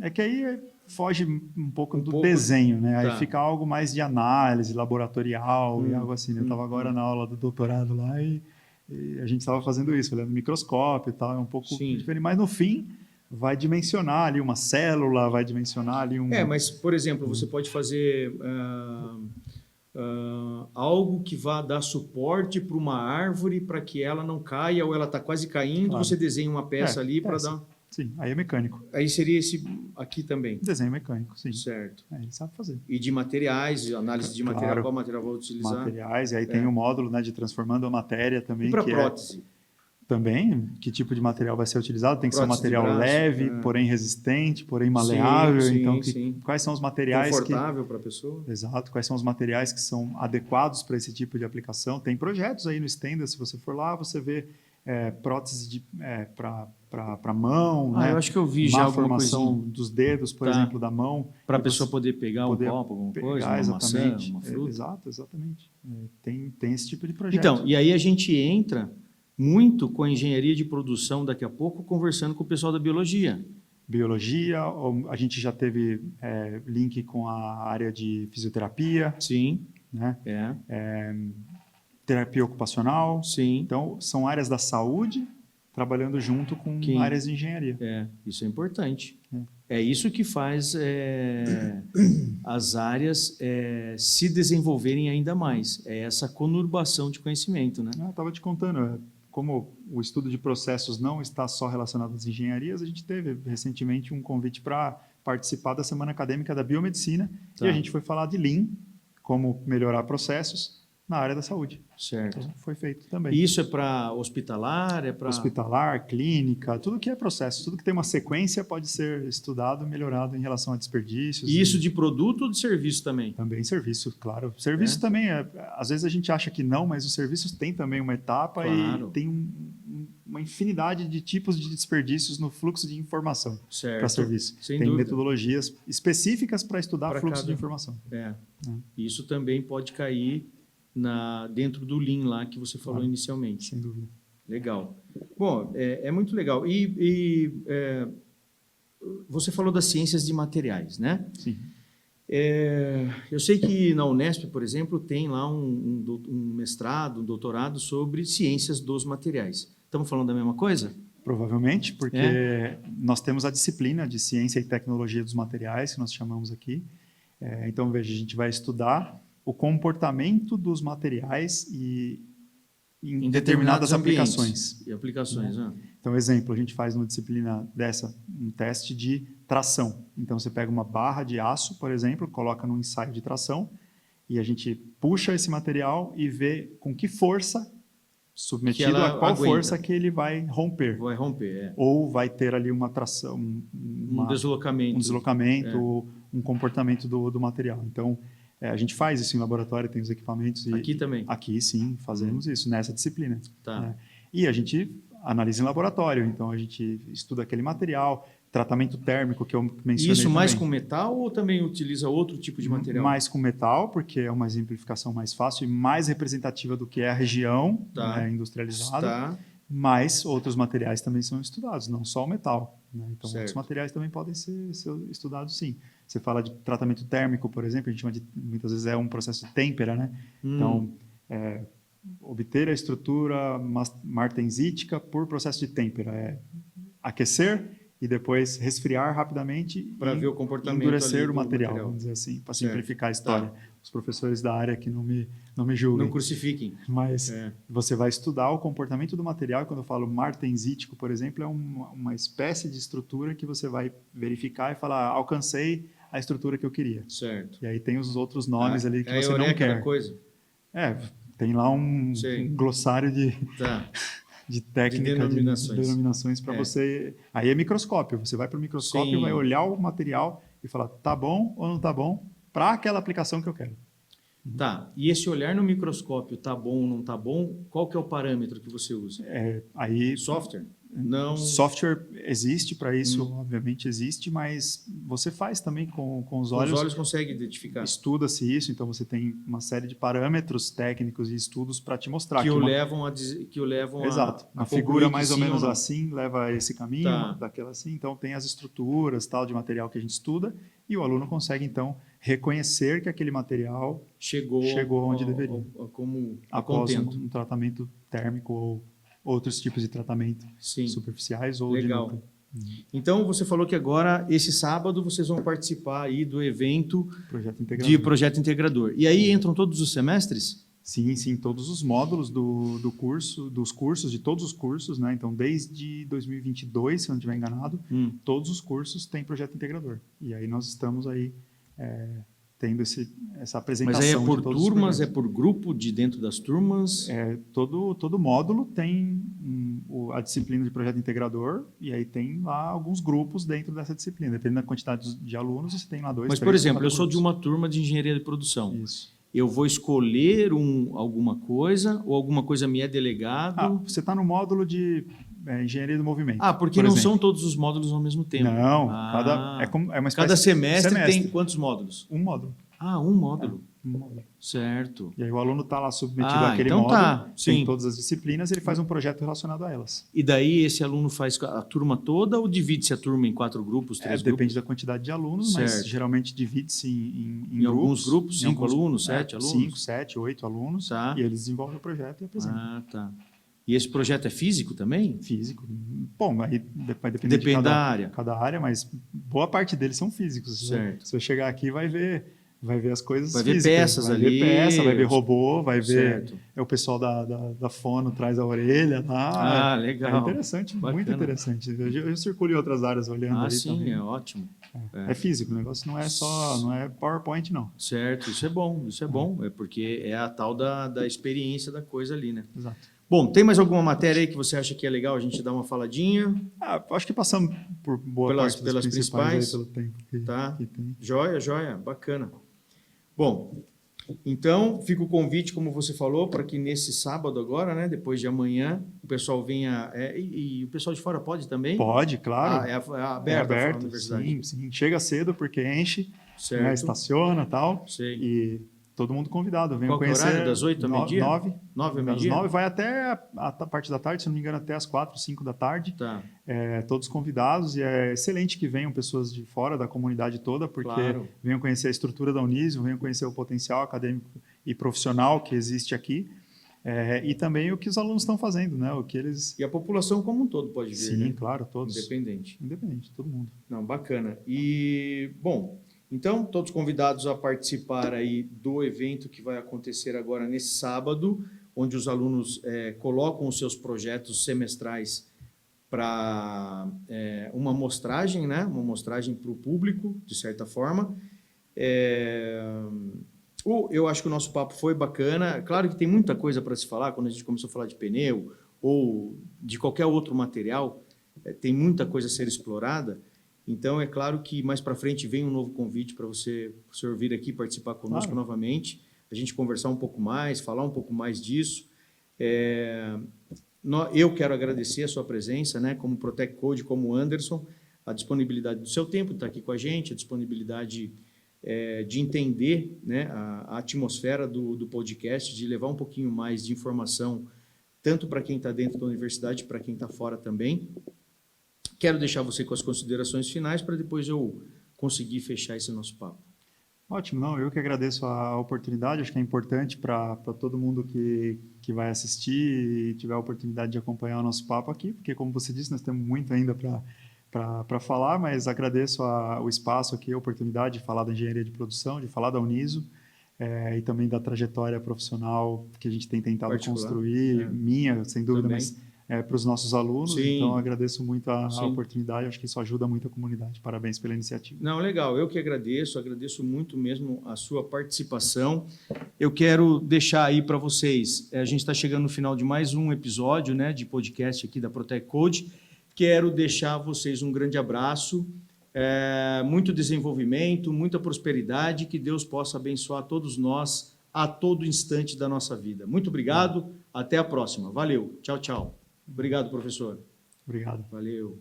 É que aí foge um pouco do desenho, né? Aí fica algo mais de análise laboratorial e algo assim. Eu estava agora na aula do doutorado lá e a gente estava fazendo isso, olhando microscópio e tal, é um pouco diferente. Mas no fim vai dimensionar ali uma célula, vai dimensionar ali um... mas, por exemplo, você pode fazer algo que vá dar suporte para uma árvore para que ela não caia ou ela está quase caindo, você desenha uma peça ali para dar... Sim, aí é mecânico. Aí seria esse aqui também. Desenho mecânico, sim. Certo. Ele sabe fazer. E de materiais, análise de material, qual material vou utilizar? Materiais, e aí tem o módulo, né, de transformando a matéria também. E para prótese? Também, que tipo de material vai ser utilizado? Tem que ser um material leve, porém resistente, porém maleável. Então, quais são os materiais confortável para a pessoa? Exato. Quais são os materiais que são adequados para esse tipo de aplicação? Tem projetos aí no Stenda, se você for lá, você vê prótese para mão, né? Eu acho que eu vi já alguma formação dos dedos, por exemplo, da mão. Para a pessoa poder pegar um copo, alguma coisa, uma maçã, uma fruta. Exatamente. Tem esse tipo de projeto. Então, e aí a gente entra muito com a engenharia de produção daqui a pouco, conversando com o pessoal da biologia. Biologia, a gente já teve link com a área de fisioterapia. Sim. Né? Terapia ocupacional. Sim. Então, são áreas da saúde trabalhando junto com áreas de engenharia. Isso é importante. É isso que faz as áreas se desenvolverem ainda mais. É essa conurbação de conhecimento, né? Eu estava te contando, como o estudo de processos não está só relacionado às engenharias, a gente teve recentemente um convite para participar da Semana Acadêmica da Biomedicina e a gente foi falar de Lean, como melhorar processos na área da saúde. Certo. Então, foi feito também. E isso é para hospitalar? Hospitalar, clínica, tudo que é processo, tudo que tem uma sequência pode ser estudado e melhorado em relação a desperdícios. E isso de produto ou de serviço também? Também serviço, claro. Serviço também, às vezes a gente acha que não, mas os serviços têm também uma etapa e tem uma infinidade de tipos de desperdícios no fluxo de informação para serviço. Sem Tem dúvida. metodologias específicas para estudar Pra fluxo cada- de informação. Isso também pode cair dentro do Lean lá que você falou inicialmente. Sem dúvida. Legal. Bom, é muito legal. Você falou das ciências de materiais, né? Sim. Eu sei que na Unesp, por exemplo, tem lá um mestrado, um doutorado sobre ciências dos materiais. Estamos falando da mesma coisa? Provavelmente, porque nós temos a disciplina de ciência e tecnologia dos materiais, que nós chamamos aqui. Então, veja, a gente vai estudar o comportamento dos materiais em determinadas aplicações. E aplicações, né? Então, exemplo, a gente faz numa disciplina dessa um teste de tração. Então, você pega uma barra de aço, por exemplo, coloca num ensaio de tração e a gente puxa esse material e vê com que força, submetido a qual força que ele vai romper. Vai romper, Ou vai ter ali uma tração, um deslocamento. ou um comportamento do material. Então, a gente faz isso em laboratório, tem os equipamentos. Aqui também? Aqui, sim, fazemos isso, nessa disciplina. Tá. E a gente analisa em laboratório, então a gente estuda aquele material, tratamento térmico que eu mencionei. Isso mais também. com metal ou também utiliza outro tipo de material? Mais com metal, porque é uma exemplificação mais fácil e mais representativa do que é a região industrializada. Tá. Mas outros materiais também são estudados, não só o metal. Né? Então, Certo. outros materiais também podem ser estudados, sim. Você fala de tratamento térmico, por exemplo, a gente chama muitas vezes é um processo de têmpera, né? Então, obter a estrutura martensítica por processo de têmpera. É aquecer e depois resfriar rapidamente para ver o comportamento endurecer o material, vamos dizer assim, para simplificar a história. Tá. Os professores da área que não me julguem. Não crucifiquem. Mas você vai estudar o comportamento do material, e quando eu falo martensítico, por exemplo, é uma espécie de estrutura que você vai verificar e falar, alcancei a estrutura que eu queria. Certo. E aí tem os outros nomes ali que você não Eureka quer. Da coisa. Tem lá um glossário de técnicas, de denominações para você. Aí é microscópio. Você vai para o microscópio, vai olhar o material e falar, tá bom ou não tá bom para aquela aplicação que eu quero. Tá. E esse olhar no microscópio, tá bom ou não tá bom, qual que é o parâmetro que você usa? Software? Não. Software existe para isso, obviamente existe, mas você faz também com os olhos. Os olhos conseguem identificar. Estuda-se isso, então você tem uma série de parâmetros técnicos e estudos para te mostrar. Que o levam a Exato. Uma figura mais ou menos assim leva a esse caminho, daquela assim. Então tem as estruturas tal de material que a gente estuda e o aluno consegue então reconhecer que aquele material chegou onde deveria. Após um tratamento térmico ou outros tipos de tratamento superficiais ou de núcleo. Então, você falou que agora, esse sábado, vocês vão participar aí do evento de Projeto Integrador. E aí entram todos os semestres? Sim, todos os módulos do curso, dos cursos, de todos os cursos, né? Então, desde 2022, se eu não estiver enganado, todos os cursos têm Projeto Integrador. E aí nós estamos aí tendo essa apresentação. Mas aí é por turmas, é por grupo de dentro das turmas? Todo módulo tem a disciplina de projeto integrador e aí tem lá alguns grupos dentro dessa disciplina. Dependendo da quantidade de alunos, você tem lá 2, 3, Mas, por exemplo, eu sou de uma turma de engenharia de produção. Isso. Eu vou escolher alguma coisa ou alguma coisa me é delegado? Você está no módulo de engenharia do movimento. Porque não são todos os módulos ao mesmo tempo. Não, é uma espécie cada semestre tem quantos módulos? Um módulo. Um módulo. Um módulo. Certo. E aí o aluno está lá submetido àquele módulo, tem todas as disciplinas, ele faz um projeto relacionado a elas. E daí esse aluno faz a turma toda ou divide-se a turma em 4 grupos, 3 grupos? Depende da quantidade de alunos, mas geralmente divide-se em grupos. Alguns grupos, 5 alunos, 7 alunos? 5, 7, 8 alunos, e eles desenvolvem o projeto e apresentam. Tá. E esse projeto é físico também? Físico. Bom, aí vai depender de cada área, mas boa parte deles são físicos. Certo. Se você chegar aqui, vai ver as coisas vai físicas. Ver peças vai ali. Ver peça, vai ver robô, vai ver o pessoal da fono traz a orelha lá. Legal. É interessante, bacana. Muito interessante. Eu circulo em outras áreas olhando ali sim, também. É ótimo. É físico, o negócio não é PowerPoint, não. Certo, isso é bom. É porque é a tal da experiência da coisa ali, né? Exato. Bom, tem mais alguma matéria aí que você acha que é legal a gente dar uma faladinha? Acho que passamos por boa parte pelas principais. aí, pelo tempo que tem. Joia, bacana. Bom, Então, fica o convite, como você falou, para que nesse sábado agora, né, depois de amanhã, o pessoal venha... e o pessoal de fora pode também? Pode, claro. É É aberta a aberto, universidade? sim, sim. Chega cedo porque enche, né, Certo. estaciona e tal. Sei. E todo mundo convidado. Venham Qual que é o conhecer. horário? Das 8 ao meio-dia? 9. 9 ao Das meio-dia? 9 vai até a parte da tarde, se não me engano, até as 4, 5 da tarde. Tá. Todos convidados. E é excelente que venham pessoas de fora da comunidade toda, porque Claro. venham conhecer a estrutura da Uniso, venham conhecer o potencial acadêmico e profissional que existe aqui. E também o que os alunos estão fazendo, né? O que eles... E a população como um todo pode ver, Sim, né? claro, todos. Independente. Independente, todo mundo. Não, bacana. E, bom, então, todos convidados a participar aí do evento que vai acontecer agora nesse sábado, onde os alunos colocam os seus projetos semestrais para uma amostragem, né? Uma amostragem para o público, de certa forma. Eu acho que o nosso papo foi bacana. Claro que tem muita coisa para se falar, quando a gente começou a falar de pneu ou de qualquer outro material, tem muita coisa a ser explorada. Então, é claro que mais para frente vem um novo convite para o senhor vir aqui participar conosco novamente, a gente conversar um pouco mais, falar um pouco mais disso. Eu quero agradecer a sua presença, né, como Protec Code, como Anderson, a disponibilidade do seu tempo de estar aqui com a gente, a disponibilidade de entender, né, a atmosfera do podcast, de levar um pouquinho mais de informação, tanto para quem está dentro da universidade, para quem está fora também. Quero deixar você com as considerações finais para depois eu conseguir fechar esse nosso papo. Ótimo, não, eu que agradeço a oportunidade, acho que é importante para todo mundo que vai assistir e tiver a oportunidade de acompanhar o nosso papo aqui, porque, como você disse, nós temos muito ainda para falar, mas agradeço o espaço aqui, a oportunidade de falar da engenharia de produção, de falar da Uniso, e também da trajetória profissional que a gente tem tentado construir, minha, sem dúvida, também. Mas para os nossos alunos. Sim. Então, agradeço muito a oportunidade, acho que isso ajuda muito a comunidade. Parabéns pela iniciativa. Não, legal, eu que agradeço muito mesmo a sua participação. Eu quero deixar aí para vocês, a gente está chegando no final de mais um episódio, né, de podcast aqui da Protec Code. Quero deixar a vocês um grande abraço, muito desenvolvimento, muita prosperidade, que Deus possa abençoar todos nós a todo instante da nossa vida. Muito obrigado, até a próxima. Valeu, tchau, tchau. Obrigado, professor. Obrigado. Valeu.